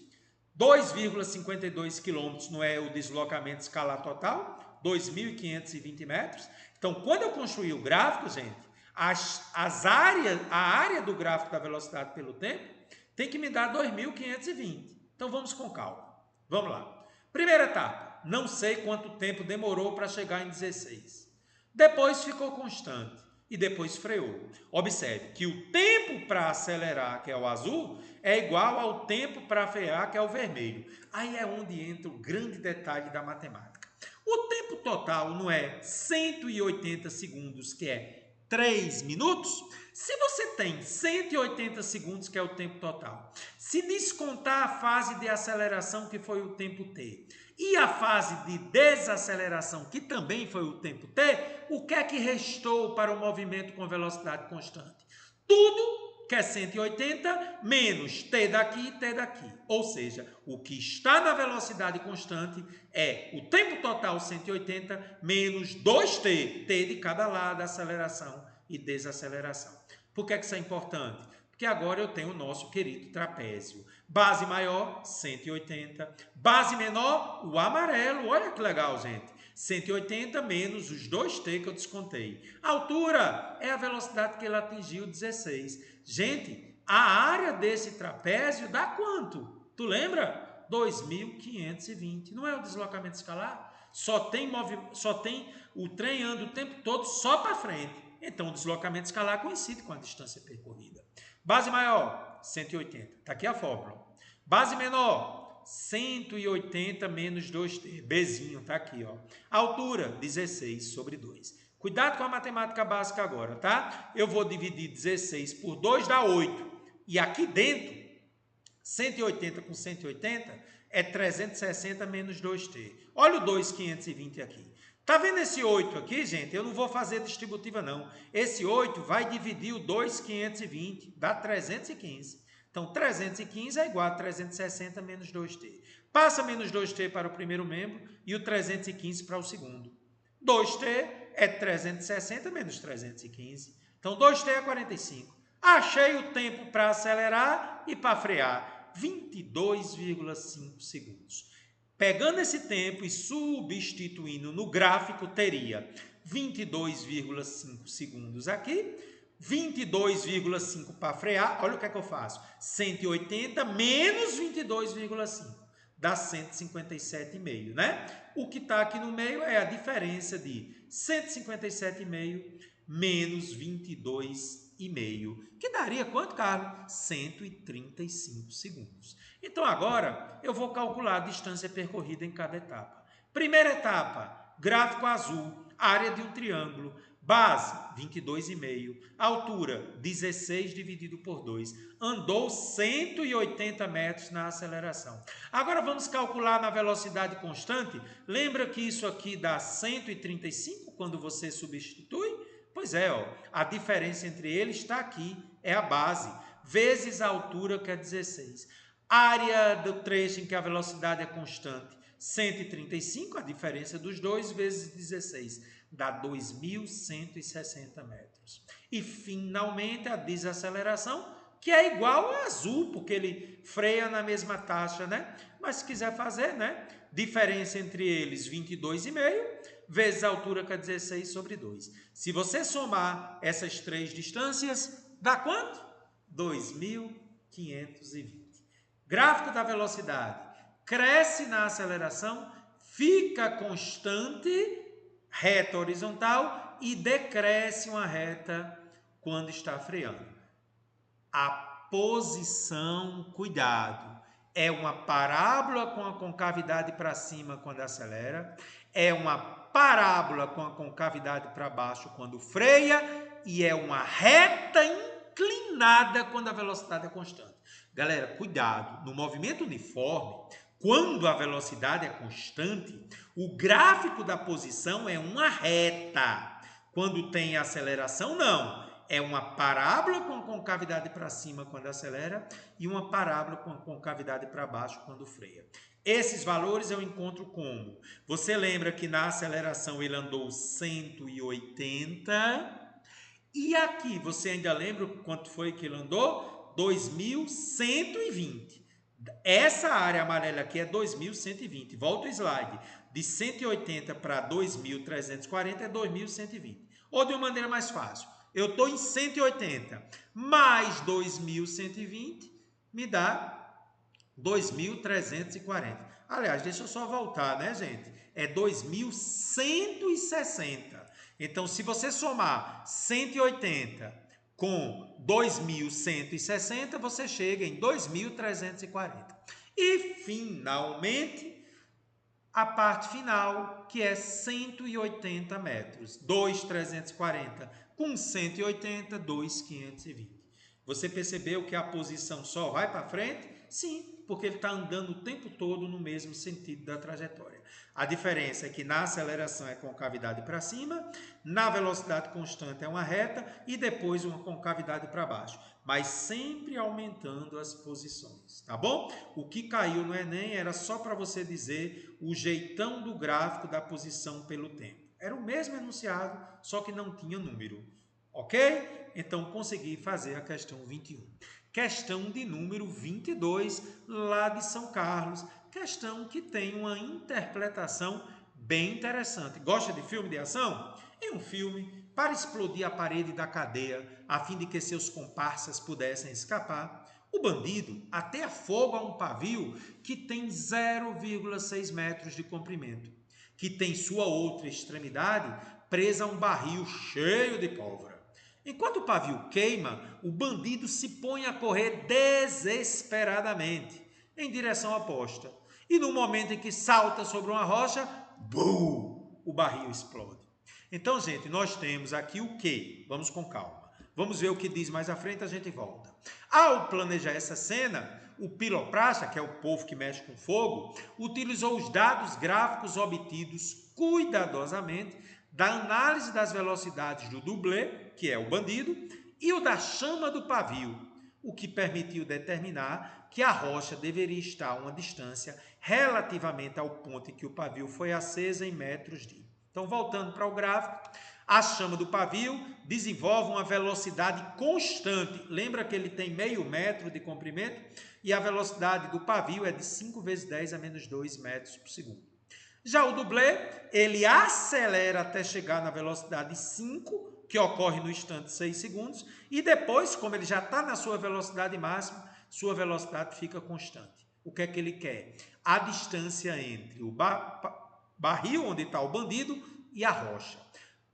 2,52 km não é o deslocamento escalar total? 2.520 metros. Então, quando eu construir o gráfico, gente, a área do gráfico da velocidade pelo tempo tem que me dar 2.520. Então, vamos com calma. Vamos lá. Primeira etapa. Não sei quanto tempo demorou para chegar em 16. Depois ficou constante e depois freou. Observe que o tempo para acelerar, que é o azul, é igual ao tempo para frear, que é o vermelho. Aí é onde entra o grande detalhe da matemática. O tempo total não é 180 segundos, que é 3 minutos? Se você tem 180 segundos, que é o tempo total, se descontar a fase de aceleração, que foi o tempo t, e a fase de desaceleração, que também foi o tempo t, o que é que restou para o movimento com velocidade constante? Tudo que é 180 menos t daqui e t daqui. Ou seja, o que está na velocidade constante é o tempo total 180 menos 2t, t de cada lado, aceleração e desaceleração. Por que isso é importante? Porque agora eu tenho o nosso querido trapézio. Base maior, 180. Base menor, o amarelo. Olha que legal, gente. 180 menos os 2t que eu descontei. A altura é a velocidade que ele atingiu, 16. Gente, a área desse trapézio dá quanto? Tu lembra? 2.520. Não é o deslocamento escalar? Só tem o trem anda o tempo todo só para frente. Então, o deslocamento escalar coincide com a distância percorrida. Base maior, 180. Está aqui a fórmula. Base menor, 180 menos 2t. Bzinho, está aqui. Ó. Altura, 16 sobre 2. Cuidado com a matemática básica agora, tá? Eu vou dividir 16 por 2, dá 8. E aqui dentro, 180 com 180 é 360 menos 2t. Olha o 2.520 aqui. Tá vendo esse 8 aqui, gente? Eu não vou fazer distributiva, não. Esse 8 vai dividir o 2.520, dá 315. Então, 315 é igual a 360 menos 2t. Passa menos 2t para o primeiro membro e o 315 para o segundo. 2t é 360 menos 315. Então, 2t é 45. Achei o tempo para acelerar e para frear. 22,5 segundos. Pegando esse tempo e substituindo no gráfico, teria 22,5 segundos aqui, 22,5 para frear. Olha o que é que eu faço. 180 menos 22,5 dá 157,5, né? O que está aqui no meio é a diferença de 157,5 menos 22,5, que daria quanto, Carlos? 135 segundos. Então, agora, eu vou calcular a distância percorrida em cada etapa. Primeira etapa, gráfico azul, área de um triângulo, base, 22,5, altura, 16 dividido por 2. Andou 180 metros na aceleração. Agora, vamos calcular na velocidade constante. Lembra que isso aqui dá 135 quando você substitui? Pois é, ó, a diferença entre eles está aqui, é a base, vezes a altura, que é 16. Área do trecho em que a velocidade é constante, 135, a diferença dos dois, vezes 16, dá 2.160 metros. E, finalmente, a desaceleração, que é igual ao azul, porque ele freia na mesma taxa, né? Mas, se quiser fazer, né? Diferença entre eles, 22,5, vezes a altura, que é 16 sobre 2. Se você somar essas três distâncias, dá quanto? 2.520. Gráfico da velocidade. Cresce na aceleração, fica constante, reta horizontal, e decresce uma reta quando está freando. A posição, cuidado, é uma parábola com a concavidade para cima quando acelera, é uma parábola com a concavidade para baixo quando freia e é uma reta inclinada quando a velocidade é constante. Galera, cuidado, no movimento uniforme, quando a velocidade é constante, o gráfico da posição é uma reta. Quando tem aceleração, não. É uma parábola com concavidade para cima quando acelera e uma parábola com concavidade para baixo quando freia. Esses valores eu encontro como? Você lembra que na aceleração ele andou 180 e aqui você ainda lembra quanto foi que ele andou? 2.120. Essa área amarela aqui é 2.120. Volta o slide. De 180 para 2.340 é 2.120. Ou de uma maneira mais fácil. Eu estou em 180 mais 2.120 me dá 2.340. Aliás, deixa eu só voltar, né, gente? É 2.160. Então, se você somar 180 com 2.160, você chega em 2.340. E, finalmente, a parte final, que é 180 metros. 2.340 com 180, 2.520. Você percebeu que a posição só vai para frente? Sim, porque ele está andando o tempo todo no mesmo sentido da trajetória. A diferença é que na aceleração é concavidade para cima, na velocidade constante é uma reta e depois uma concavidade para baixo, mas sempre aumentando as posições, tá bom? O que caiu no Enem era só para você dizer o jeitão do gráfico da posição pelo tempo. Era o mesmo enunciado, só que não tinha número. Ok? Então, consegui fazer a questão 21. Questão de número 22, lá de São Carlos. Questão que tem uma interpretação bem interessante. Gosta de filme de ação? Em um filme, para explodir a parede da cadeia, a fim de que seus comparsas pudessem escapar, o bandido ateia fogo a um pavio que tem 0,6 metros de comprimento, que tem sua outra extremidade presa a um barril cheio de pólvora. Enquanto o pavio queima, o bandido se põe a correr desesperadamente em direção oposta. E no momento em que salta sobre uma rocha, bum, o barril explode. Então, gente, nós temos aqui o quê? Vamos com calma. Vamos ver o que diz mais à frente, a gente volta. Ao planejar essa cena, o piloprasta, que é o povo que mexe com fogo, utilizou os dados gráficos obtidos cuidadosamente da análise das velocidades do dublê, que é o bandido, e o da chama do pavio, o que permitiu determinar que a rocha deveria estar a uma distância relativamente ao ponto em que o pavio foi acesa em metros de. Então, voltando para o gráfico, a chama do pavio desenvolve uma velocidade constante. Lembra que ele tem meio metro de comprimento? E a velocidade do pavio é de 5 vezes 10 a menos 2 metros por segundo. Já o dublê, ele acelera até chegar na velocidade 5, que ocorre no instante 6 segundos, e depois, como ele já está na sua velocidade máxima, sua velocidade fica constante. O que é que ele quer? A distância entre o barril, onde está o bandido, e a rocha.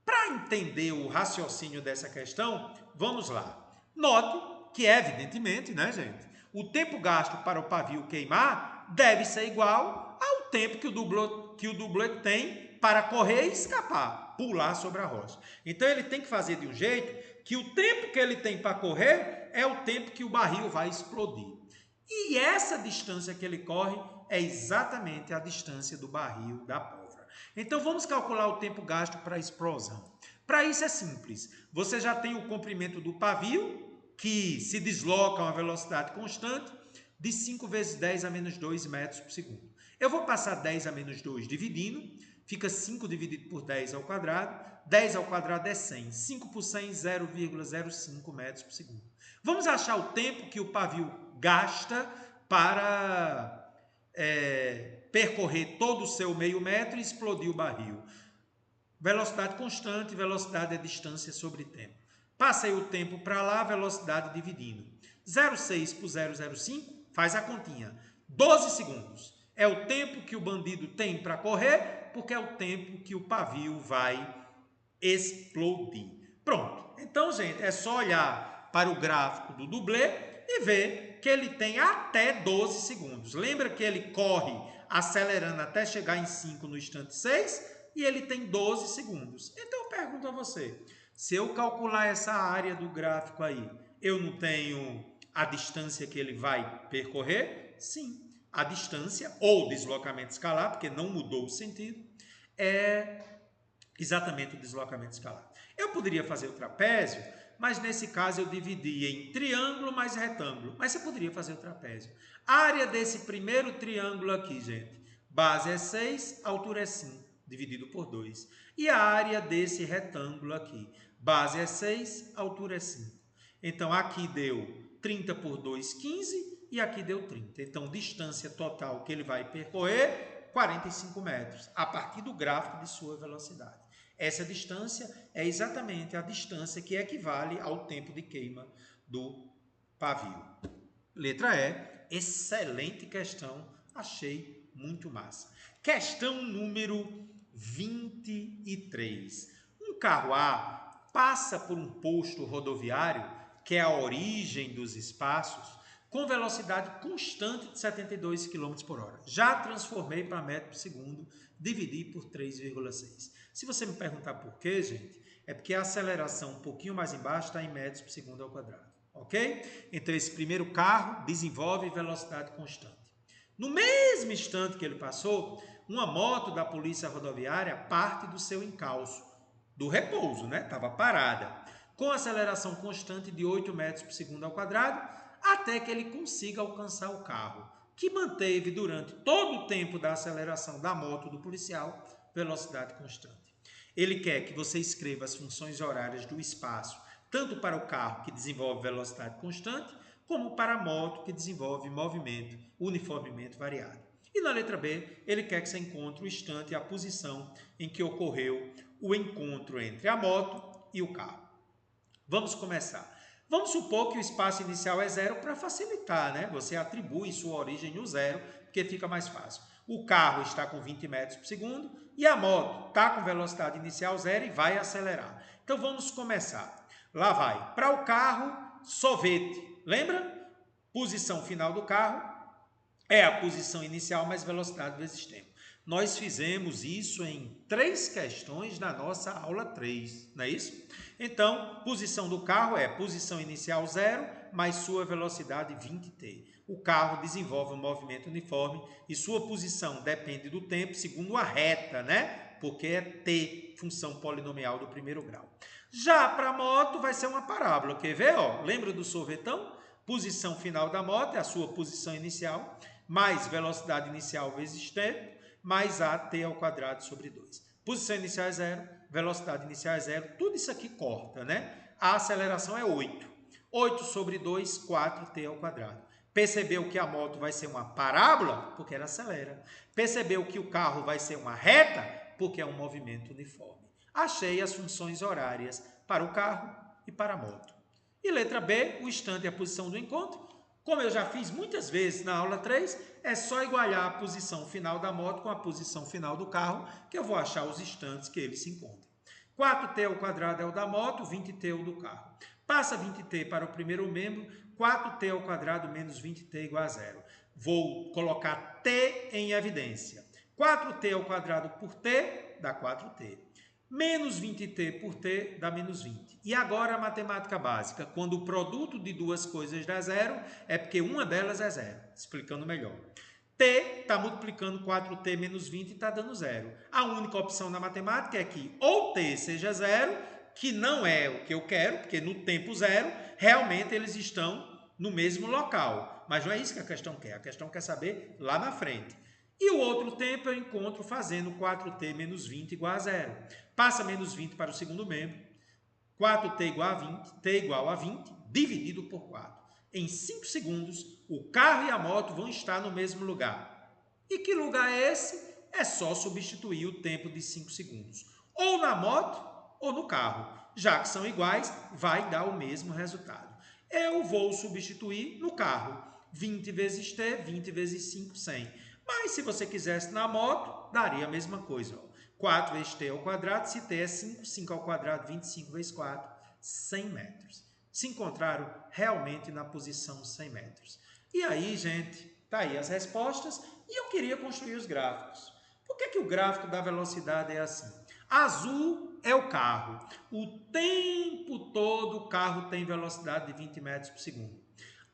Para entender o raciocínio dessa questão, vamos lá. Note que, evidentemente, né, gente, o tempo gasto para o pavio queimar deve ser igual ao tempo que o dublê tem para correr e escapar, pular sobre a rocha. Então, ele tem que fazer de um jeito que o tempo que ele tem para correr é o tempo que o barril vai explodir. E essa distância que ele corre é exatamente a distância do barril da pólvora. Então, vamos calcular o tempo gasto para a explosão. Para isso é simples. Você já tem o comprimento do pavio, que se desloca a uma velocidade constante, de 5 vezes 10 a menos 2 metros por segundo. Eu vou passar 10 a menos 2 dividindo, fica 5 dividido por 10 ao quadrado, 10 ao quadrado é 100, 5 por 100, 0,05 metros por segundo. Vamos achar o tempo que o pavio gasta para percorrer todo o seu meio metro e explodir o barril. Velocidade constante, velocidade é distância sobre tempo. Passa aí o tempo para lá, velocidade dividindo. 0,6 por 0,05, faz a continha. 12 segundos. É o tempo que o bandido tem para correr, porque é o tempo que o pavio vai explodir. Pronto. Então, gente, é só olhar para o gráfico do dublê e ver que ele tem até 12 segundos. Lembra que ele corre acelerando até chegar em 5 no instante 6 e ele tem 12 segundos. Então, eu pergunto a você, se eu calcular essa área do gráfico aí, eu não tenho a distância que ele vai percorrer? Sim. A distância, ou deslocamento escalar, porque não mudou o sentido, é exatamente o deslocamento escalar. Eu poderia fazer o trapézio, mas nesse caso eu dividia em triângulo mais retângulo. Mas você poderia fazer o trapézio. A área desse primeiro triângulo aqui, gente, base é 6, altura é 5, dividido por 2. E a área desse retângulo aqui, base é 6, altura é 5. Então, aqui deu 30 por 2, 15, e aqui deu 30. Então, distância total que ele vai percorrer, 45 metros, a partir do gráfico de sua velocidade. Essa distância é exatamente a distância que equivale ao tempo de queima do pavio. Letra E, Excelente questão, achei muito massa. Questão número 23. Um carro A passa por um posto rodoviário, que é a origem dos espaços, com velocidade constante de 72 km por hora. Já transformei para metro por segundo, dividi por 3,6. Se você me perguntar por quê, gente, é porque a aceleração um pouquinho mais embaixo está em metros por segundo ao quadrado. Ok? Então, esse primeiro carro desenvolve velocidade constante. No mesmo instante que ele passou, uma moto da polícia rodoviária parte do seu encalço, do repouso, né? Estava parada, com aceleração constante de 8 metros por segundo ao quadrado, até que ele consiga alcançar o carro, que manteve durante todo o tempo da aceleração da moto do policial velocidade constante. Ele quer que você escreva as funções horárias do espaço, tanto para o carro, que desenvolve velocidade constante, como para a moto, que desenvolve movimento uniformemente variado. E na letra B, ele quer que você encontre o instante e a posição em que ocorreu o encontro entre a moto e o carro. Vamos começar. Vamos supor que o espaço inicial é zero para facilitar, né? Você atribui sua origem no zero, porque fica mais fácil. O carro está com 20 metros por segundo e a moto está com velocidade inicial zero e vai acelerar. Então vamos começar. Lá vai. Para o carro, sorvete. Lembra? Posição final do carro é a posição inicial mais velocidade vezes tempo. Nós fizemos isso em 3 questões na nossa aula 3, não é isso? Então, posição do carro é posição inicial 0 mais sua velocidade 20t. O carro desenvolve um movimento uniforme e sua posição depende do tempo segundo a reta, né? Porque é t, função polinomial do primeiro grau. Já para a moto vai ser uma parábola, quer ver? Ó, lembra do sorvetão? Posição final da moto é a sua posição inicial, mais velocidade inicial vezes tempo, mais AT ao quadrado sobre 2. Posição inicial é 0, velocidade inicial é 0, tudo isso aqui corta, né? A aceleração é 8. 8 sobre 2, 4t ao quadrado. Percebeu que a moto vai ser uma parábola? Porque ela acelera. Percebeu que o carro vai ser uma reta? Porque é um movimento uniforme. Achei as funções horárias para o carro e para a moto. E letra B, o instante e a posição do encontro. Como eu já fiz muitas vezes na aula 3, é só igualar a posição final da moto com a posição final do carro, que eu vou achar os instantes que eles se encontram. 4t ao quadrado é o da moto, 20t é o do carro. Passa 20t para o primeiro membro, 4t ao quadrado menos 20t igual a 0. Vou colocar t em evidência. 4t ao quadrado por t dá 4t. Menos 20t por t dá menos 20. E agora a matemática básica. Quando o produto de duas coisas dá zero, é porque uma delas é zero. Explicando melhor. T está multiplicando 4t menos 20 e está dando zero. A única opção na matemática é que ou t seja zero, que não é o que eu quero, porque no tempo zero, realmente eles estão no mesmo local. Mas não é isso que a questão quer. A questão quer saber lá na frente. E o outro tempo eu encontro fazendo 4t menos 20 igual a zero. Passa menos 20 para o segundo membro. 4t igual a 20, t igual a 20, dividido por 4. Em 5 segundos, o carro e a moto vão estar no mesmo lugar. E que lugar é esse? É só substituir o tempo de 5 segundos. Ou na moto, ou no carro. Já que são iguais, vai dar o mesmo resultado. Eu vou substituir no carro. 20 vezes t, 20 vezes 5, 100. Mas se você quisesse na moto, daria a mesma coisa. Ó. 4 vezes t ao quadrado, se t é 5, 5 ao quadrado, 25 vezes 4, 100 metros. Se encontraram realmente na posição 100 metros. E aí, gente, tá aí as respostas e eu queria construir os gráficos. Por que o gráfico da velocidade é assim? Azul é o carro. O tempo todo o carro tem velocidade de 20 metros por segundo.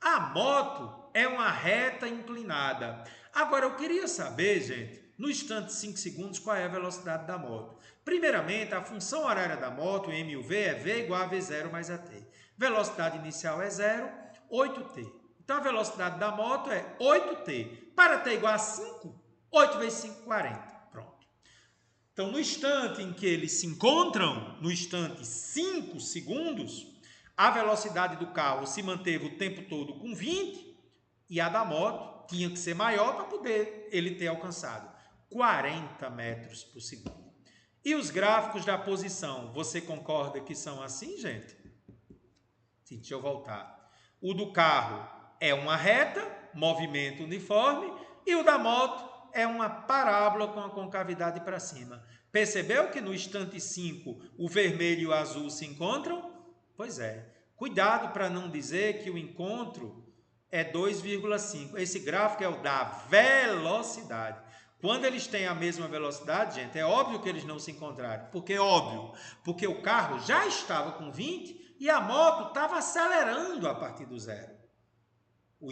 A moto é uma reta inclinada. Agora, eu queria saber, gente, no instante 5 segundos, qual é a velocidade da moto. Primeiramente, a função horária da moto, MUV, é V igual a V0 mais AT. Velocidade inicial é 0, 8t. Então, a velocidade da moto é 8t. Para t igual a 5, 8 vezes 5, 40. Pronto. Então, no instante em que eles se encontram, no instante 5 segundos, a velocidade do carro se manteve o tempo todo com 20 e a da moto tinha que ser maior para poder ele ter alcançado 40 metros por segundo. E os gráficos da posição, você concorda que são assim, gente? Sim, deixa eu voltar. O do carro é uma reta movimento uniforme, e o da moto é uma parábola com a concavidade para cima. Percebeu que no instante 5 o vermelho e o azul se encontram? Pois é. Cuidado para não dizer que o encontro é 2,5. Esse gráfico é o da velocidade. Quando eles têm a mesma velocidade, gente, é óbvio que eles não se encontraram. Por que óbvio? Porque o carro já estava com 20 e a moto estava acelerando a partir do zero. O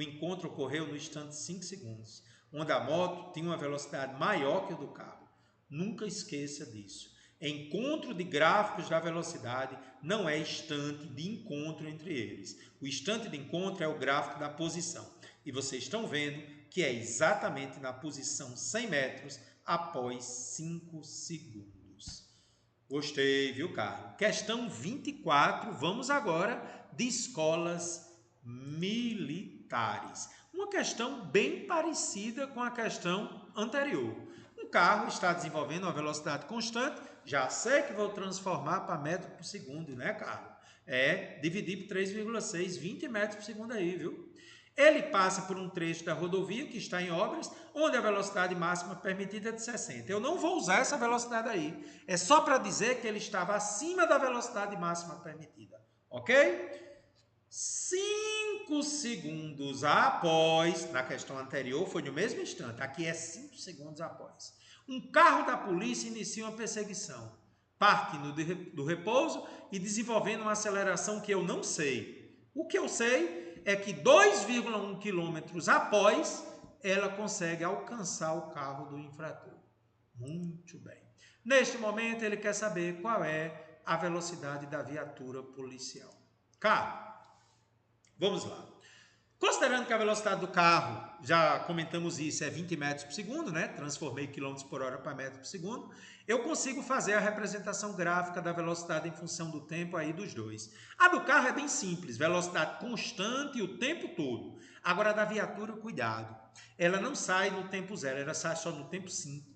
encontro ocorreu no instante 5 segundos, onde a moto tinha uma velocidade maior que a do carro. Nunca esqueça disso. Encontro de gráficos da velocidade não é instante de encontro entre eles. O instante de encontro é o gráfico da posição. E vocês estão vendo que é exatamente na posição 100 metros após 5 segundos. Gostei, viu, Carlos? Questão 24, vamos agora de escolas militares. Uma questão bem parecida com a questão anterior. Um carro está desenvolvendo uma velocidade constante, já sei que vou transformar para metro por segundo, né, Carlos? Dividir por 3,6, 20 metros por segundo aí, viu? Ele passa por um trecho da rodovia que está em obras, onde a velocidade máxima permitida é de 60. Eu não vou usar essa velocidade aí. É só para dizer que ele estava acima da velocidade máxima permitida. Ok? 5 segundos após, na questão anterior foi no mesmo instante, aqui é 5 segundos após. Um carro da polícia inicia uma perseguição, partindo do repouso e desenvolvendo uma aceleração que eu não sei. O que eu sei é que 2,1 km após, ela consegue alcançar o carro do infrator. Muito bem. Neste momento, ele quer saber qual é a velocidade da viatura policial. Carro, vamos lá. Considerando que a velocidade do carro, já comentamos isso, é 20 metros por segundo, né? Transformei quilômetros por hora para metro por segundo. Eu consigo fazer a representação gráfica da velocidade em função do tempo aí dos dois. A do carro é bem simples, velocidade constante o tempo todo. Agora a da viatura, cuidado. Ela não sai no tempo zero, ela sai só no tempo 5.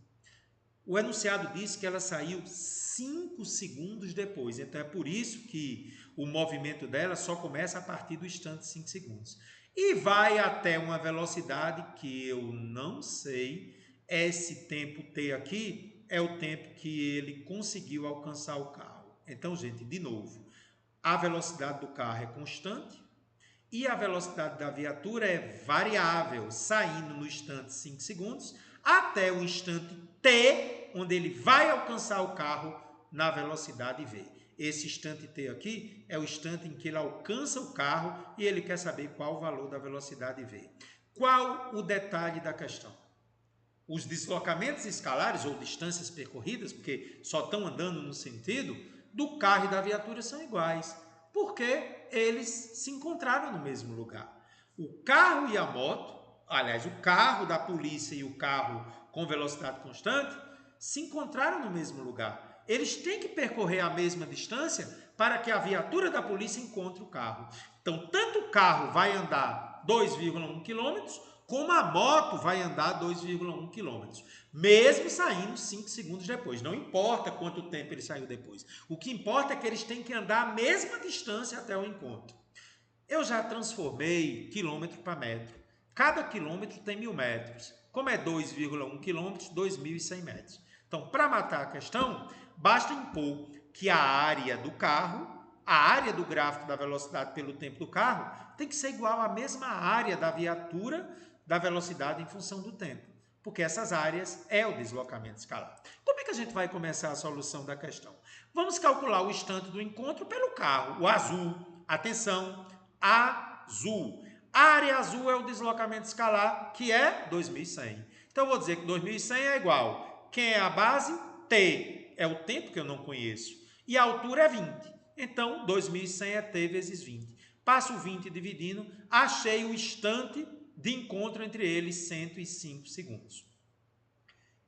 O enunciado diz que ela saiu 5 segundos depois. Então é por isso que o movimento dela só começa a partir do instante 5 segundos. E vai até uma velocidade que eu não sei. Esse tempo T aqui é o tempo que ele conseguiu alcançar o carro. Então, gente, de novo, a velocidade do carro é constante e a velocidade da viatura é variável, saindo no instante 5 segundos até o instante T, onde ele vai alcançar o carro na velocidade V. Esse instante T aqui é o instante em que ele alcança o carro e ele quer saber qual o valor da velocidade V. Qual o detalhe da questão? Os deslocamentos escalares ou distâncias percorridas, porque só estão andando no sentido, do carro e da viatura são iguais, porque eles se encontraram no mesmo lugar. O carro e a moto, aliás, o carro da polícia e o carro com velocidade constante, se encontraram no mesmo lugar. Eles têm que percorrer a mesma distância para que a viatura da polícia encontre o carro. Então, tanto o carro vai andar 2,1 km, como a moto vai andar 2,1 km, mesmo saindo 5 segundos depois. Não importa quanto tempo ele saiu depois. O que importa é que eles têm que andar a mesma distância até o encontro. Eu já transformei quilômetro para metro. Cada quilômetro tem 1.000 metros. Como é 2,1 km, 2.100 metros. Então, para matar a questão, basta impor que a área do carro, a área do gráfico da velocidade pelo tempo do carro, tem que ser igual à mesma área da viatura da velocidade em função do tempo. Porque essas áreas é o deslocamento escalar. Como é que a gente vai começar a solução da questão? Vamos calcular o instante do encontro pelo carro, o azul. Atenção, azul. A área azul é o deslocamento escalar, que é 2.100. Então, eu vou dizer que 2.100 é igual. Quem é a base? T. É o tempo que eu não conheço. E a altura é 20. Então, 2.100 é T vezes 20. Passo o 20 dividindo, achei o instante de encontro entre eles, 105 segundos.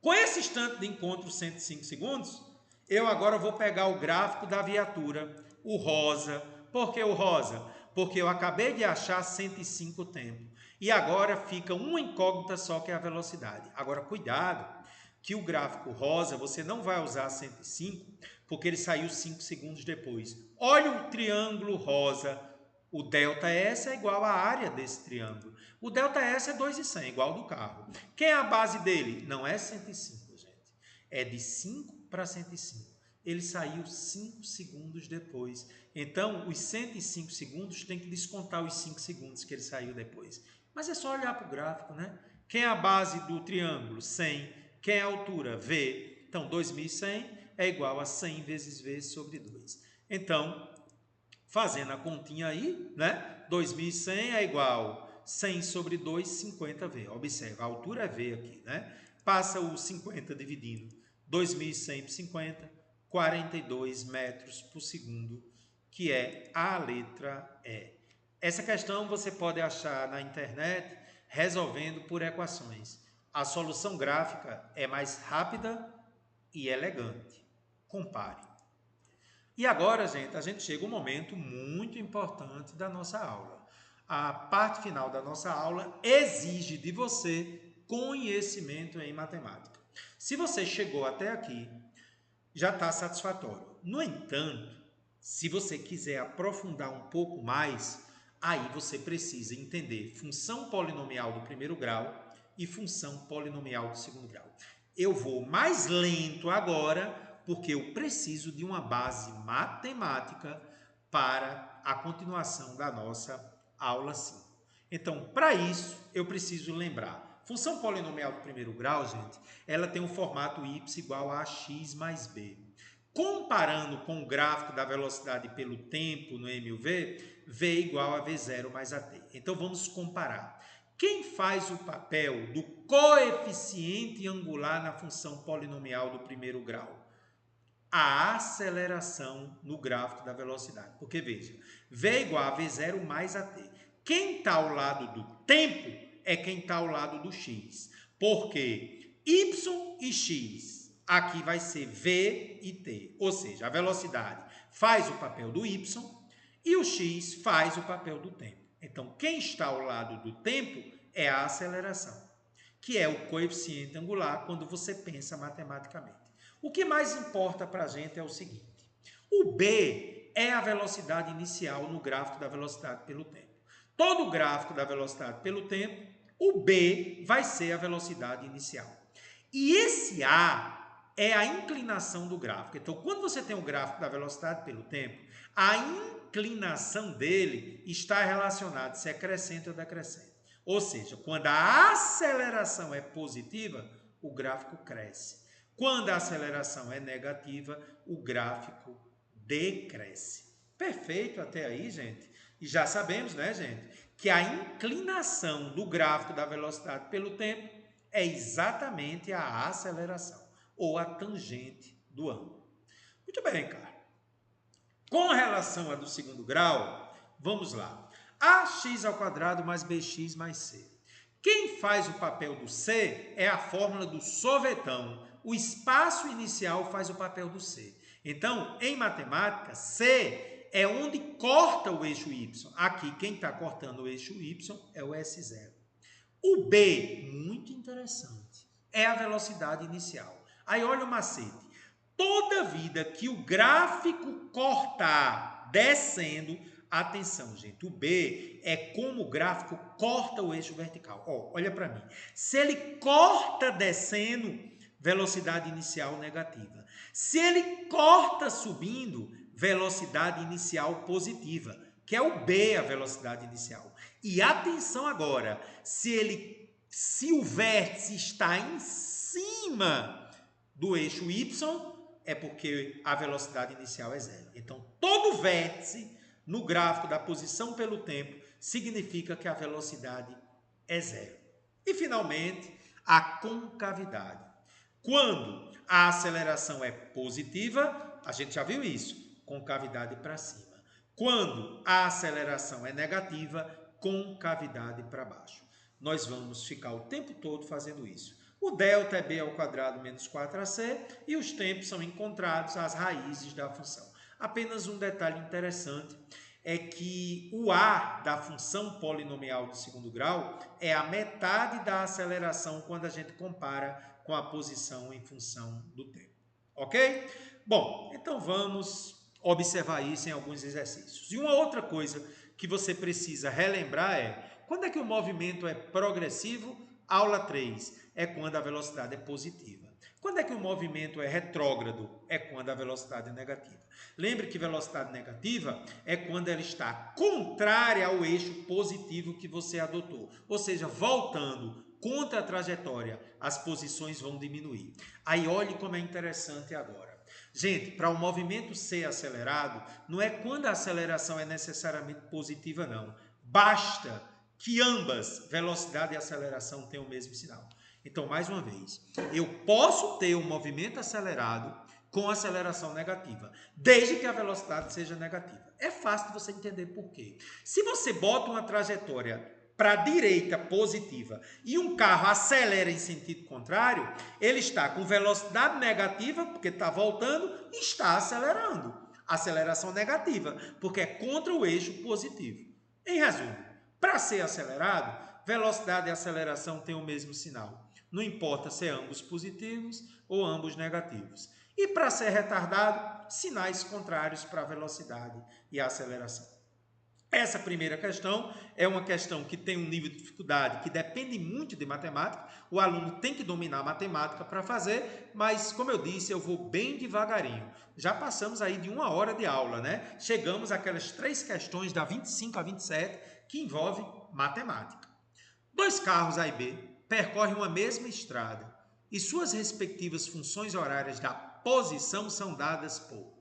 Com esse instante de encontro, 105 segundos, eu agora vou pegar o gráfico da viatura, o rosa. Por que o rosa? Porque eu acabei de achar 105 tempo. E agora fica uma incógnita só, que é a velocidade. Agora, cuidado, que o gráfico rosa você não vai usar 105, porque ele saiu 5 segundos depois. Olha o triângulo rosa O ΔS é igual à área desse triângulo. O ΔS é 2,100, igual ao do carro. Quem é a base dele? Não é 105, gente. É de 5 para 105. Ele saiu 5 segundos depois. Então, os 105 segundos tem que descontar os 5 segundos que ele saiu depois. Mas é só olhar para o gráfico, né? Quem é a base do triângulo? 100. Quem é a altura? V. Então, 2100 é igual a 100 vezes V sobre 2. Então, fazendo a continha aí, né? 2100 é igual a 100 sobre 2, 50V. Observa, a altura é V aqui, né? Passa o 50 dividindo 2100 por 50, 42 metros por segundo, que é a letra E. Essa questão você pode achar na internet resolvendo por equações. A solução gráfica é mais rápida e elegante. Compare. E agora, gente, a gente chega a um momento muito importante da nossa aula. A parte final da nossa aula exige de você conhecimento em matemática. Se você chegou até aqui, já está satisfatório. No entanto, se você quiser aprofundar um pouco mais, aí você precisa entender função polinomial do primeiro grau e função polinomial do segundo grau. Eu vou mais lento agora, porque eu preciso de uma base matemática para a continuação da nossa aula 5. Então, para isso, eu preciso lembrar. Função polinomial do primeiro grau, gente, ela tem um formato y igual a x mais b. Comparando com o gráfico da velocidade pelo tempo no m e o v, v igual a v0 mais at. Então, vamos comparar. Quem faz o papel do coeficiente angular na função polinomial do primeiro grau? A aceleração no gráfico da velocidade. Porque, veja, v igual a v0 mais at. Quem está ao lado do tempo é quem está ao lado do x. Porque y e x, aqui vai ser v e t. Ou seja, a velocidade faz o papel do y e o x faz o papel do tempo. Então, quem está ao lado do tempo é a aceleração, que é o coeficiente angular quando você pensa matematicamente. O que mais importa para a gente é o seguinte: o b é a velocidade inicial no gráfico da velocidade pelo tempo. Todo gráfico da velocidade pelo tempo, o b vai ser a velocidade inicial. E esse a é a inclinação do gráfico. Então, quando você tem o gráfico da velocidade pelo tempo, a inclinação dele está relacionada se é crescente ou decrescente. Ou seja, quando a aceleração é positiva, o gráfico cresce. Quando a aceleração é negativa, o gráfico decresce. Perfeito até aí, gente? E já sabemos, né, gente, que a inclinação do gráfico da velocidade pelo tempo é exatamente a aceleração, ou a tangente do ângulo. Muito bem, cara. Com relação a do segundo grau, vamos lá. Ax ao quadrado mais bx mais c. Quem faz o papel do c é a fórmula do sorvetão. O espaço inicial faz o papel do c. Então, em matemática, c é onde corta o eixo y. Aqui, quem está cortando o eixo y é o S0. O b, muito interessante, é a velocidade inicial. Aí olha o macete. Toda vida que o gráfico cortar descendo, atenção, gente, o B é como o gráfico corta o eixo vertical. Ó, olha para mim. Se ele corta descendo, velocidade inicial negativa. Se ele corta subindo, velocidade inicial positiva, que é o B, a velocidade inicial. E atenção agora, se o vértice está em cima do eixo Y, é porque a velocidade inicial é zero. Então, todo vértice no gráfico da posição pelo tempo significa que a velocidade é zero. E, finalmente, a concavidade. Quando a aceleração é positiva, a gente já viu isso, concavidade para cima. Quando a aceleração é negativa, concavidade para baixo. Nós vamos ficar o tempo todo fazendo isso. O delta é b ao quadrado menos 4ac e os tempos são encontrados as raízes da função. Apenas um detalhe interessante é que o a da função polinomial do segundo grau é a metade da aceleração quando a gente compara com a posição em função do tempo. Ok? Bom, então vamos observar isso em alguns exercícios. E uma outra coisa que você precisa relembrar é, quando é que o movimento é progressivo? Aula 3, é quando a velocidade é positiva. Quando é que o movimento é retrógrado? É quando a velocidade é negativa. Lembre que velocidade negativa é quando ela está contrária ao eixo positivo que você adotou. Ou seja, voltando contra a trajetória, as posições vão diminuir. Aí olhe como é interessante agora. Gente, para o movimento ser acelerado, não é quando a aceleração é necessariamente positiva, não. Basta que ambas, velocidade e aceleração, tenham o mesmo sinal. Então, mais uma vez, eu posso ter um movimento acelerado com aceleração negativa, desde que a velocidade seja negativa. É fácil de você entender por quê. Se você bota uma trajetória para a direita positiva e um carro acelera em sentido contrário, ele está com velocidade negativa, porque está voltando, e está acelerando. Aceleração negativa, porque é contra o eixo positivo. Em resumo, para ser acelerado, velocidade e aceleração têm o mesmo sinal. Não importa se é ambos positivos ou ambos negativos. E para ser retardado, sinais contrários para a velocidade e a aceleração. Essa primeira questão é uma questão que tem um nível de dificuldade que depende muito de matemática. O aluno tem que dominar a matemática para fazer, mas, como eu disse, eu vou bem devagarinho. Já passamos aí de 1 hora de aula, né? Chegamos àquelas 3 questões da 25 a 27 que envolvem matemática. 2 carros A e B percorrem uma mesma estrada e suas respectivas funções horárias da posição são dadas por...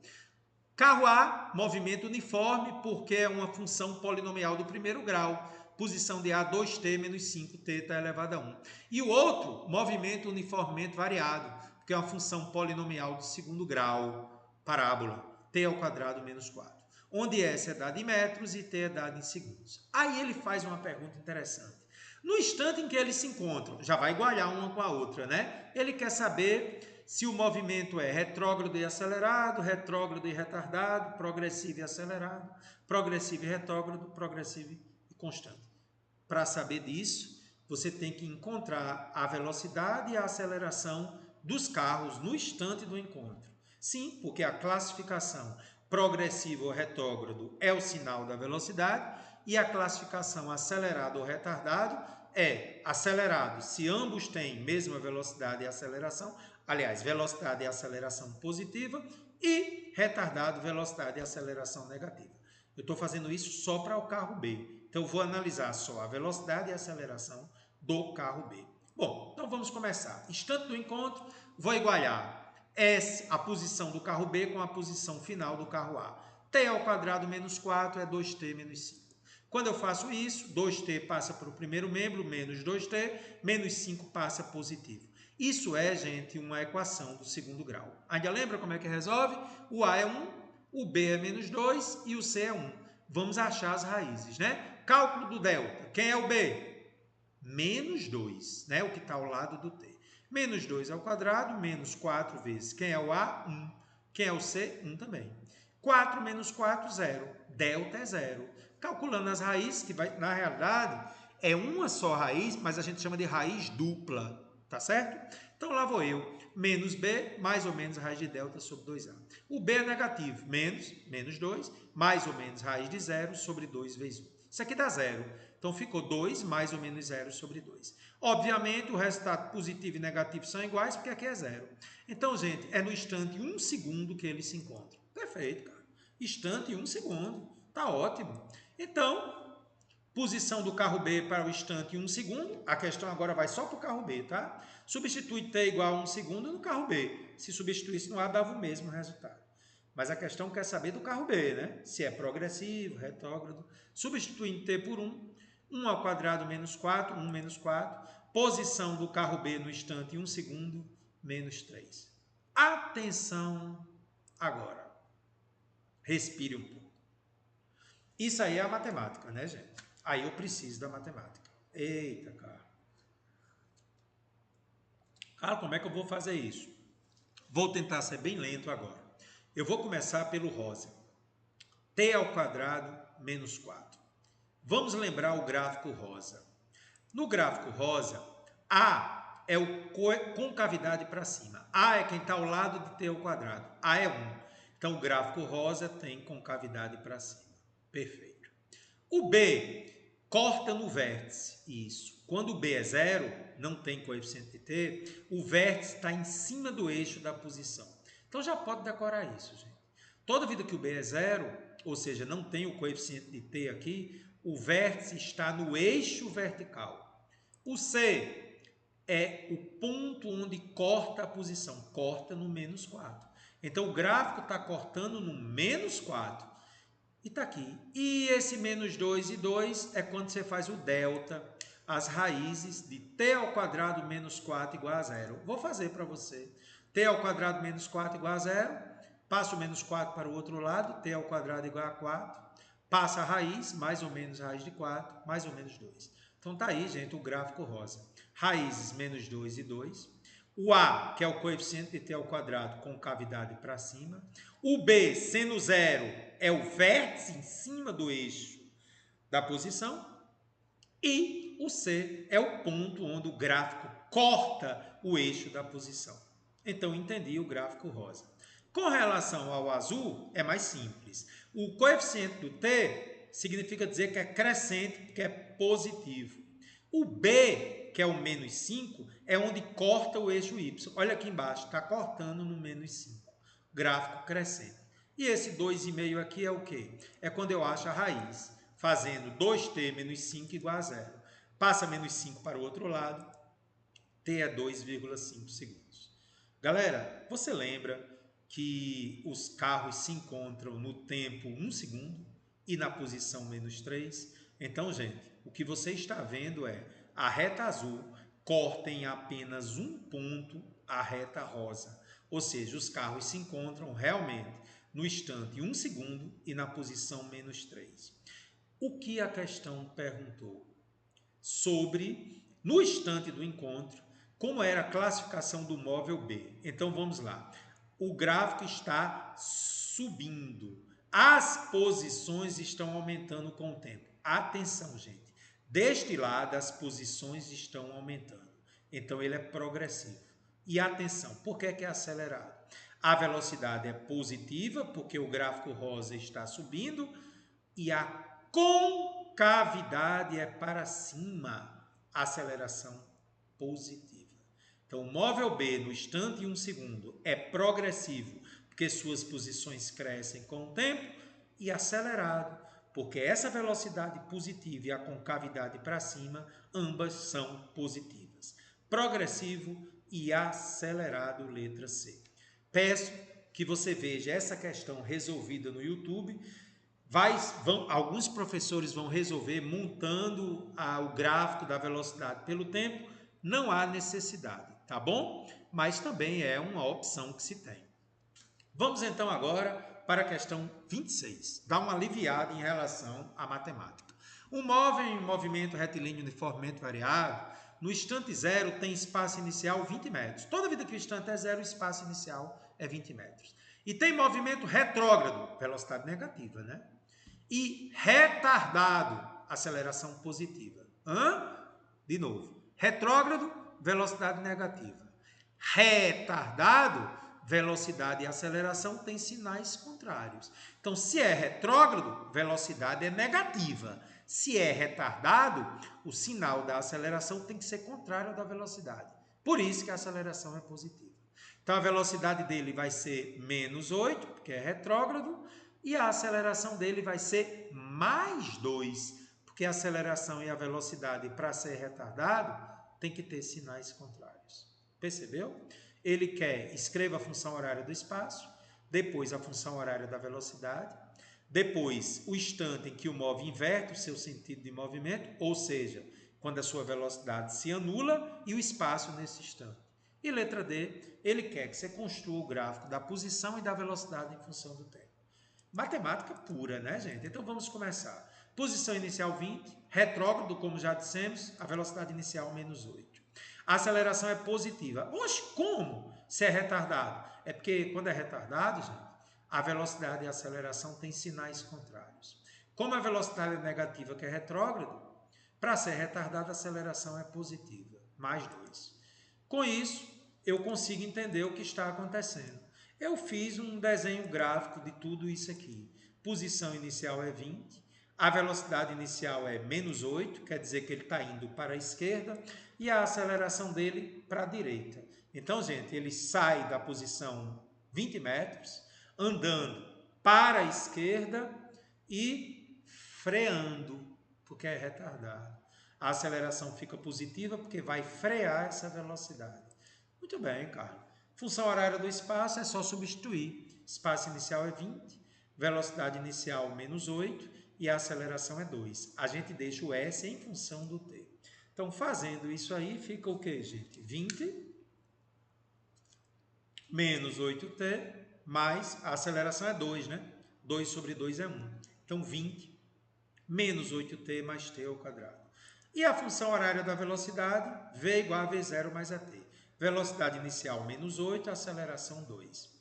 Carro A, movimento uniforme, porque é uma função polinomial do primeiro grau. Posição de A, 2t menos 5θ elevado a 1. E o outro, movimento uniformemente variado, porque é uma função polinomial do segundo grau. Parábola, t ao quadrado menos 4. Onde S é dado em metros e t é dado em segundos. Aí ele faz uma pergunta interessante. No instante em que eles se encontram, já vai igualar uma com a outra, né? Ele quer saber se o movimento é retrógrado e acelerado, retrógrado e retardado, progressivo e acelerado, progressivo e retrógrado, progressivo e constante. Para saber disso, você tem que encontrar a velocidade e a aceleração dos carros no instante do encontro. Sim, porque a classificação progressivo ou retrógrado é o sinal da velocidade e a classificação acelerado ou retardado é acelerado se ambos têm mesma velocidade e aceleração, aliás, velocidade e aceleração positiva, e retardado, velocidade e aceleração negativa. Eu estou fazendo isso só para o carro B. Então, eu vou analisar só a velocidade e a aceleração do carro B. Bom, então vamos começar. Instante do encontro, vou igualar S, a posição do carro B, com a posição final do carro A. T ao quadrado menos 4 é 2t menos 5. Quando eu faço isso, 2t passa para o primeiro membro, menos 2t, menos 5 passa positivo. Isso é, gente, uma equação do segundo grau. Ainda lembra como é que resolve? O A é 1, o B é menos 2 e o C é 1. Vamos achar as raízes, né? Cálculo do delta. Quem é o B? Menos 2, né? O que está ao lado do T. Menos 2 ao quadrado, menos 4 vezes. Quem é o A? 1. Quem é o C? 1 também. 4 menos 4, 0. Delta é 0. Calculando as raízes, que vai, na realidade é uma só raiz, mas a gente chama de raiz dupla, tá certo? Então lá vou eu, menos B, mais ou menos raiz de delta sobre 2A. O B é negativo, menos 2, mais ou menos raiz de 0 sobre 2 vezes 1. Isso aqui dá 0. Então ficou 2 mais ou menos 0 sobre 2. Obviamente o resultado positivo e negativo são iguais, porque aqui é 0. Então, gente, é no instante 1 segundo que eles se encontram. Perfeito, cara. Instante 1 segundo. Tá ótimo. Então, posição do carro B para o instante 1 segundo. A questão agora vai só para o carro B, tá? Substitui T igual a 1 segundo no carro B. Se substituísse no A, dava o mesmo resultado. Mas a questão quer saber do carro B, né? Se é progressivo, retrógrado. Substituindo T por 1. 1 ao quadrado menos 4, 1 menos 4. Posição do carro B no instante 1 segundo, menos 3. Atenção agora. Respire um pouco. Isso aí é a matemática, né, gente? Aí eu preciso da matemática. Eita, cara. Cara, como é que eu vou fazer isso? Vou tentar ser bem lento agora. Eu vou começar pelo rosa. T ao quadrado menos 4. Vamos lembrar o gráfico rosa. No gráfico rosa, A é o concavidade para cima. A é quem está ao lado de T ao quadrado. A é 1. Então, o gráfico rosa tem concavidade para cima. Perfeito. O B corta no vértice, isso. Quando o B é zero, não tem coeficiente de t, o vértice está em cima do eixo da posição. Então já pode decorar isso, gente. Toda vida que o B é zero, ou seja, não tem o coeficiente de t aqui, o vértice está no eixo vertical. O C é o ponto onde corta a posição, corta no menos 4. Então o gráfico está cortando no menos 4. E está aqui. E esse menos 2 e 2 é quando você faz o delta, as raízes de t ao quadrado menos 4 igual a zero. Vou fazer para você. T ao quadrado menos 4 igual a zero. Passa o menos 4 para o outro lado. T ao quadrado igual a 4. Passa a raiz, mais ou menos raiz de 4, mais ou menos 2. Então tá aí, gente, o gráfico rosa. Raízes menos 2 e 2. O A, que é o coeficiente de t ao quadrado com cavidade para cima. O B, sendo zero, é o vértice em cima do eixo da posição. E o C é o ponto onde o gráfico corta o eixo da posição. Então, entendi o gráfico rosa. Com relação ao azul, é mais simples. O coeficiente do t significa dizer que é crescente, que é positivo. O B, que é o menos 5, é onde corta o eixo y. Olha aqui embaixo, está cortando no menos 5. Gráfico crescente. E esse 2,5 aqui é o quê? É quando eu acho a raiz, fazendo 2t menos 5 igual a zero. Passa menos 5 para o outro lado, t é 2,5 segundos. Galera, você lembra que os carros se encontram no tempo 1 segundo e na posição menos 3? Então, gente, o que você está vendo é a reta azul corta em apenas um ponto a reta rosa. Ou seja, os carros se encontram realmente no instante 1 segundo e na posição menos 3. O que a questão perguntou? Sobre, no instante do encontro, como era a classificação do móvel B. Então vamos lá. O gráfico está subindo. As posições estão aumentando com o tempo. Atenção, gente. Deste lado, as posições estão aumentando. Então ele é progressivo. E atenção, por que é acelerado? A velocidade é positiva, porque o gráfico rosa está subindo, e a concavidade é para cima, aceleração positiva. Então, o móvel B no instante e 1 segundo é progressivo, porque suas posições crescem com o tempo, e acelerado, porque essa velocidade positiva e a concavidade para cima, ambas são positivas. Progressivo e acelerado, letra C. Peço que você veja essa questão resolvida no YouTube. Alguns professores vão resolver montando o gráfico da velocidade pelo tempo. Não há necessidade, tá bom? Mas também é uma opção que se tem. Vamos então agora para a questão 26. Dá uma aliviada em relação à matemática. Um móvel em movimento retilíneo uniformemente variável, no instante zero tem espaço inicial 20 metros. Toda vida que o instante é zero, o espaço inicial é 20 metros. E tem movimento retrógrado, velocidade negativa, né? E retardado, aceleração positiva. De novo, retrógrado, velocidade negativa. Retardado, velocidade e aceleração têm sinais contrários. Então, se é retrógrado, velocidade é negativa. Se é retardado, o sinal da aceleração tem que ser contrário ao da velocidade. Por isso que a aceleração é positiva. Então, a velocidade dele vai ser menos 8, porque é retrógrado, e a aceleração dele vai ser mais 2, porque a aceleração e a velocidade, para ser retardado, tem que ter sinais contrários. Percebeu? Ele quer, escreva a função horária do espaço, depois a função horária da velocidade, depois o instante em que o móvel inverte o seu sentido de movimento, ou seja, quando a sua velocidade se anula, e o espaço nesse instante. E letra D, ele quer que você construa o gráfico da posição e da velocidade em função do tempo. Matemática pura, né, gente? Então vamos começar. Posição inicial 20, retrógrado, como já dissemos, a velocidade inicial menos 8. A aceleração é positiva. Oxe, como? Se é retardado? É porque quando é retardado, gente, a velocidade e a aceleração têm sinais contrários. Como a velocidade é negativa, que é retrógrado, para ser retardado a aceleração é positiva, mais 2. Com isso, eu consigo entender o que está acontecendo. Eu fiz um desenho gráfico de tudo isso aqui. Posição inicial é 20, A velocidade inicial é menos 8, quer dizer que ele está indo para a esquerda, e a aceleração dele para a direita. Então, gente, ele sai da posição 20 metros, andando para a esquerda e freando, porque é retardado. A aceleração fica positiva porque vai frear essa velocidade. Muito bem, Carlos. Função horária do espaço é só substituir. Espaço inicial é 20, velocidade inicial menos 8 e a aceleração é 2. A gente deixa o S em função do T. Então, fazendo isso aí, fica o quê, gente? 20 menos 8T mais a aceleração é 2, né? 2 sobre 2 é 1. Então, 20 menos 8T mais T ao quadrado. E a função horária da velocidade, V igual a V0 mais AT. Velocidade inicial menos 8, aceleração 2.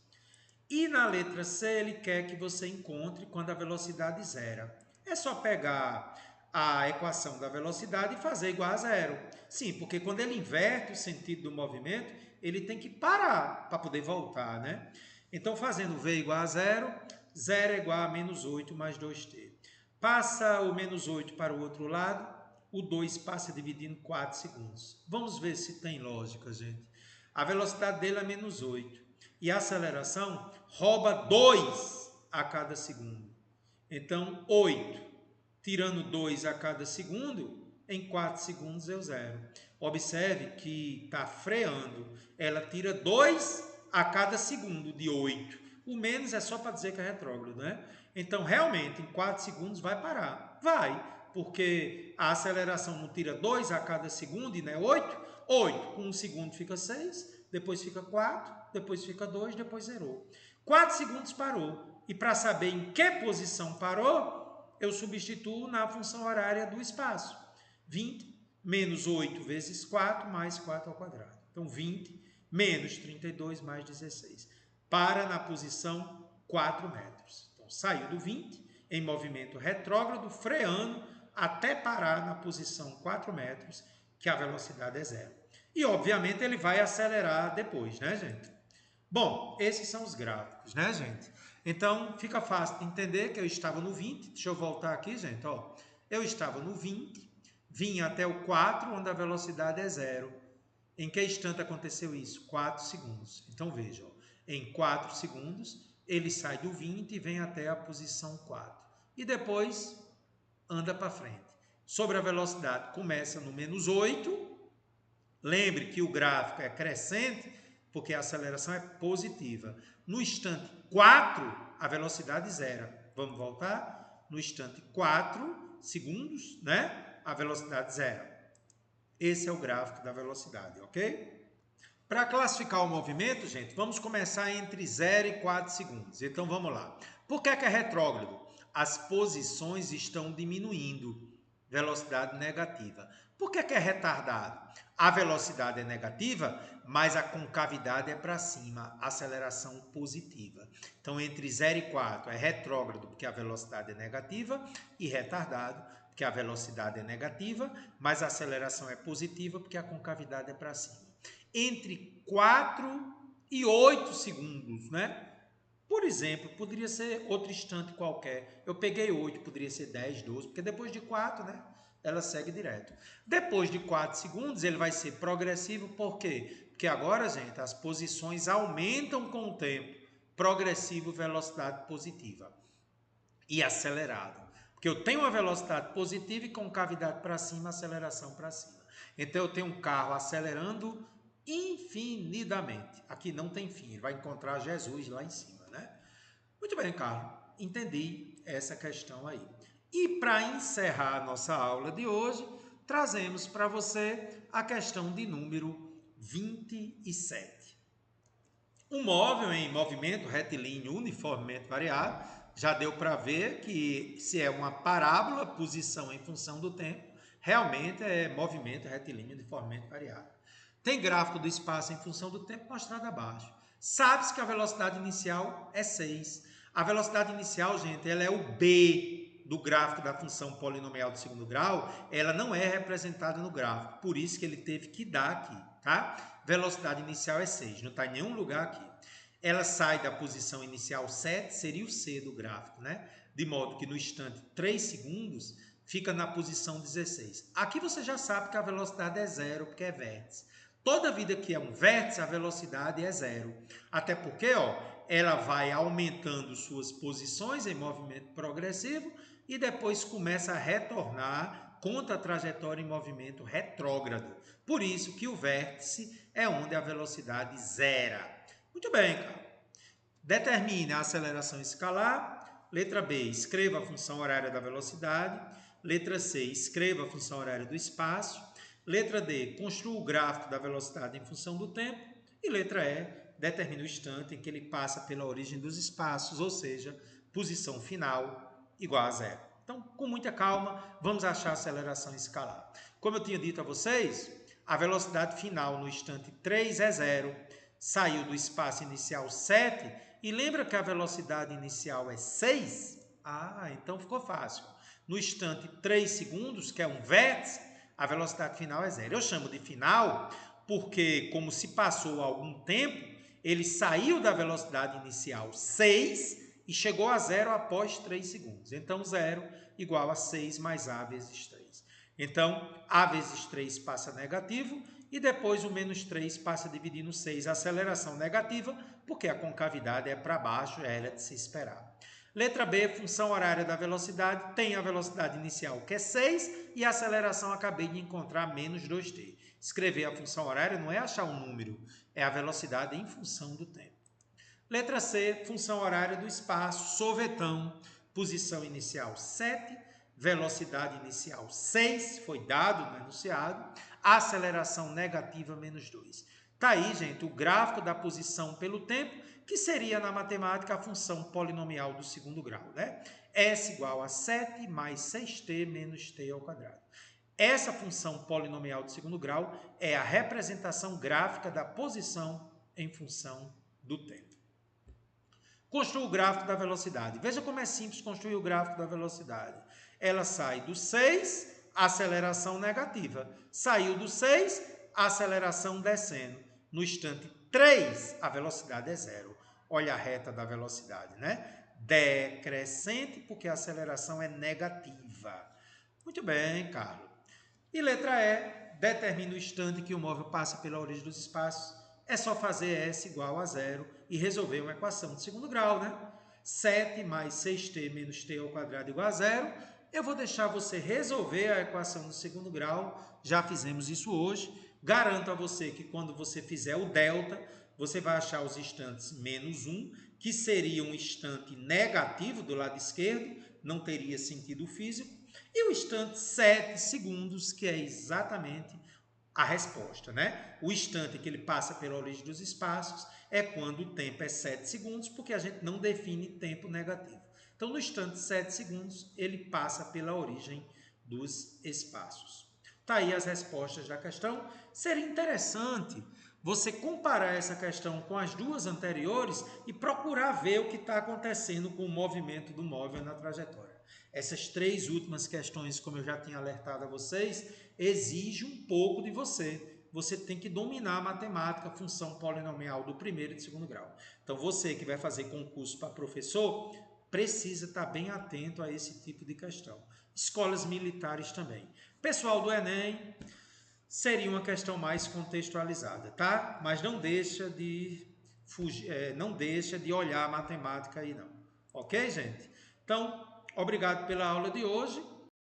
E na letra C, ele quer que você encontre quando a velocidade zera. É só pegar a equação da velocidade e fazer igual a zero. Sim, porque quando ele inverte o sentido do movimento, ele tem que parar para poder voltar, né? Então, fazendo V igual a zero, zero é igual a menos 8 mais 2t. Passa o menos 8 para o outro lado, o 2 passa dividindo 4 segundos. Vamos ver se tem lógica, gente. A velocidade dele é menos 8. E a aceleração rouba 2 a cada segundo. Então, 8, tirando 2 a cada segundo, em 4 segundos eu zero. Observe que está freando. Ela tira 2 a cada segundo de 8. O menos é só para dizer que é retrógrado, né? Então, realmente, em 4 segundos vai parar. Vai, porque a aceleração não tira 2 a cada segundo e não é 8. 8, com 1 segundo fica 6, depois fica 4, depois fica 2, depois zerou. 4 segundos parou. E para saber em que posição parou, eu substituo na função horária do espaço. 20 menos 8 vezes 4 mais 4 ao quadrado. Então, 20 menos 32 mais 16. Para na posição 4 metros. Então, saiu do 20 em movimento retrógrado, freando até parar na posição 4 metros, que a velocidade é zero. E, obviamente, ele vai acelerar depois, né, gente? Bom, esses são os gráficos, né, gente? Então, fica fácil de entender que eu estava no 20. Deixa eu voltar aqui, gente. Ó, eu estava no 20, vim até o 4, onde a velocidade é zero. Em que instante aconteceu isso? 4 segundos. Então, veja, ó, em 4 segundos, ele sai do 20 e vem até a posição 4. E depois, anda para frente. Sobre a velocidade, começa no menos 8. Lembre que o gráfico é crescente, porque a aceleração é positiva. No instante 4, a velocidade zera. Vamos voltar? No instante 4 segundos, né? A velocidade zera. Esse é o gráfico da velocidade, ok? Para classificar o movimento, gente, vamos começar entre 0 e 4 segundos. Então, vamos lá. Por que é retrógrado? As posições estão diminuindo. Velocidade negativa. Por que é retardado? A velocidade é negativa, mas a concavidade é para cima, aceleração positiva. Então, entre 0 e 4 é retrógrado, porque a velocidade é negativa, e retardado, porque a velocidade é negativa, mas a aceleração é positiva, porque a concavidade é para cima. Entre 4 e 8 segundos, né? Por exemplo, poderia ser outro instante qualquer. Eu peguei 8, poderia ser 10, 12, porque depois de 4, né, ela segue direto. Depois de 4 segundos, ele vai ser progressivo, por quê? Porque agora, gente, as posições aumentam com o tempo. Progressivo, velocidade positiva. E acelerado. Porque eu tenho uma velocidade positiva e concavidade para cima, aceleração para cima. Então, eu tenho um carro acelerando infinitamente. Aqui não tem fim, ele vai encontrar Jesus lá em cima, né? Muito bem, Carlos, entendi essa questão aí. E para encerrar a nossa aula de hoje, trazemos para você a questão de número 27. Um móvel em movimento retilíneo uniformemente variado, já deu para ver que se é uma parábola, posição em função do tempo, realmente é movimento retilíneo uniformemente variado. Tem gráfico do espaço em função do tempo mostrado abaixo. Sabe-se que a velocidade inicial é 6. A velocidade inicial, gente, ela é o B do gráfico da função polinomial do segundo grau, ela não é representada no gráfico, por isso que ele teve que dar aqui, tá? Velocidade inicial é 6, não está em nenhum lugar aqui. Ela sai da posição inicial 7, seria o C do gráfico, né? de modo que no instante 3 segundos fica na posição 16. Aqui você já sabe que a velocidade é zero, porque é vértice. Toda vida que é um vértice, a velocidade é zero. Até porque ela vai aumentando suas posições em movimento progressivo e depois começa a retornar contra a trajetória em movimento retrógrado. Por isso que o vértice é onde a velocidade zera. Muito bem, cara. Determine a aceleração escalar. Letra B, escreva a função horária da velocidade. Letra C, escreva a função horária do espaço. Letra D, construa o gráfico da velocidade em função do tempo. E letra E, determine o instante em que ele passa pela origem dos espaços, ou seja, posição final igual a zero. Então, com muita calma, vamos achar a aceleração escalar. Como eu tinha dito a vocês, a velocidade final no instante 3 é zero, saiu do espaço inicial 7, e lembra que a velocidade inicial é 6? Ah, então ficou fácil. No instante 3 segundos, que é um vértice, a velocidade final é zero. Eu chamo de final porque, como se passou algum tempo, ele saiu da velocidade inicial 6 e chegou a zero após 3 segundos. Então, zero igual a 6 mais A vezes 3. Então, A vezes 3 passa negativo e depois o menos 3 passa dividindo 6. A aceleração negativa, porque a concavidade é para baixo, ela é de se esperar. Letra B, função horária da velocidade, tem a velocidade inicial que é 6 e a aceleração acabei de encontrar menos 2t. Escrever a função horária não é achar um número, é a velocidade em função do tempo. Letra C, função horária do espaço, sorvetão, posição inicial 7, velocidade inicial 6, foi dado no enunciado, aceleração negativa menos 2. Está aí, gente, o gráfico da posição pelo tempo, que seria na matemática a função polinomial do segundo grau, né? S igual a 7 mais 6t menos t ao quadrado. Essa função polinomial do segundo grau é a representação gráfica da posição em função do tempo. Construa o gráfico da velocidade. Veja como é simples construir o gráfico da velocidade. Ela sai do 6, aceleração negativa. Saiu do 6, aceleração descendo. No instante 3, a velocidade é zero. Olha a reta da velocidade, né? Decrescente, porque a aceleração é negativa. Muito bem, Carlos. E letra E, determina o instante que o móvel passa pela origem dos espaços. É só fazer S igual a zero e resolver uma equação de segundo grau, né? 7 mais 6t menos t ao quadrado igual a zero. Eu vou deixar você resolver a equação do segundo grau. Já fizemos isso hoje. Garanto a você que quando você fizer o delta, você vai achar os instantes menos 1, que seria um instante negativo do lado esquerdo, não teria sentido físico. E o instante 7 segundos, que é exatamente a resposta, né? O instante que ele passa pela origem dos espaços é quando o tempo é 7 segundos, porque a gente não define tempo negativo. Então, no instante 7 segundos, ele passa pela origem dos espaços. Tá aí as respostas da questão. Seria interessante você comparar essa questão com as duas anteriores e procurar ver o que está acontecendo com o movimento do móvel na trajetória. Essas três últimas questões, como eu já tinha alertado a vocês, exigem um pouco de você. Você tem que dominar a matemática, a função polinomial do primeiro e do segundo grau. Então, você que vai fazer concurso para professor, precisa estar bem atento a esse tipo de questão. Escolas militares também. Pessoal do Enem, seria uma questão mais contextualizada, tá? Mas não deixa de fugir, não deixa de olhar a matemática aí não. Ok, gente? Então, obrigado pela aula de hoje.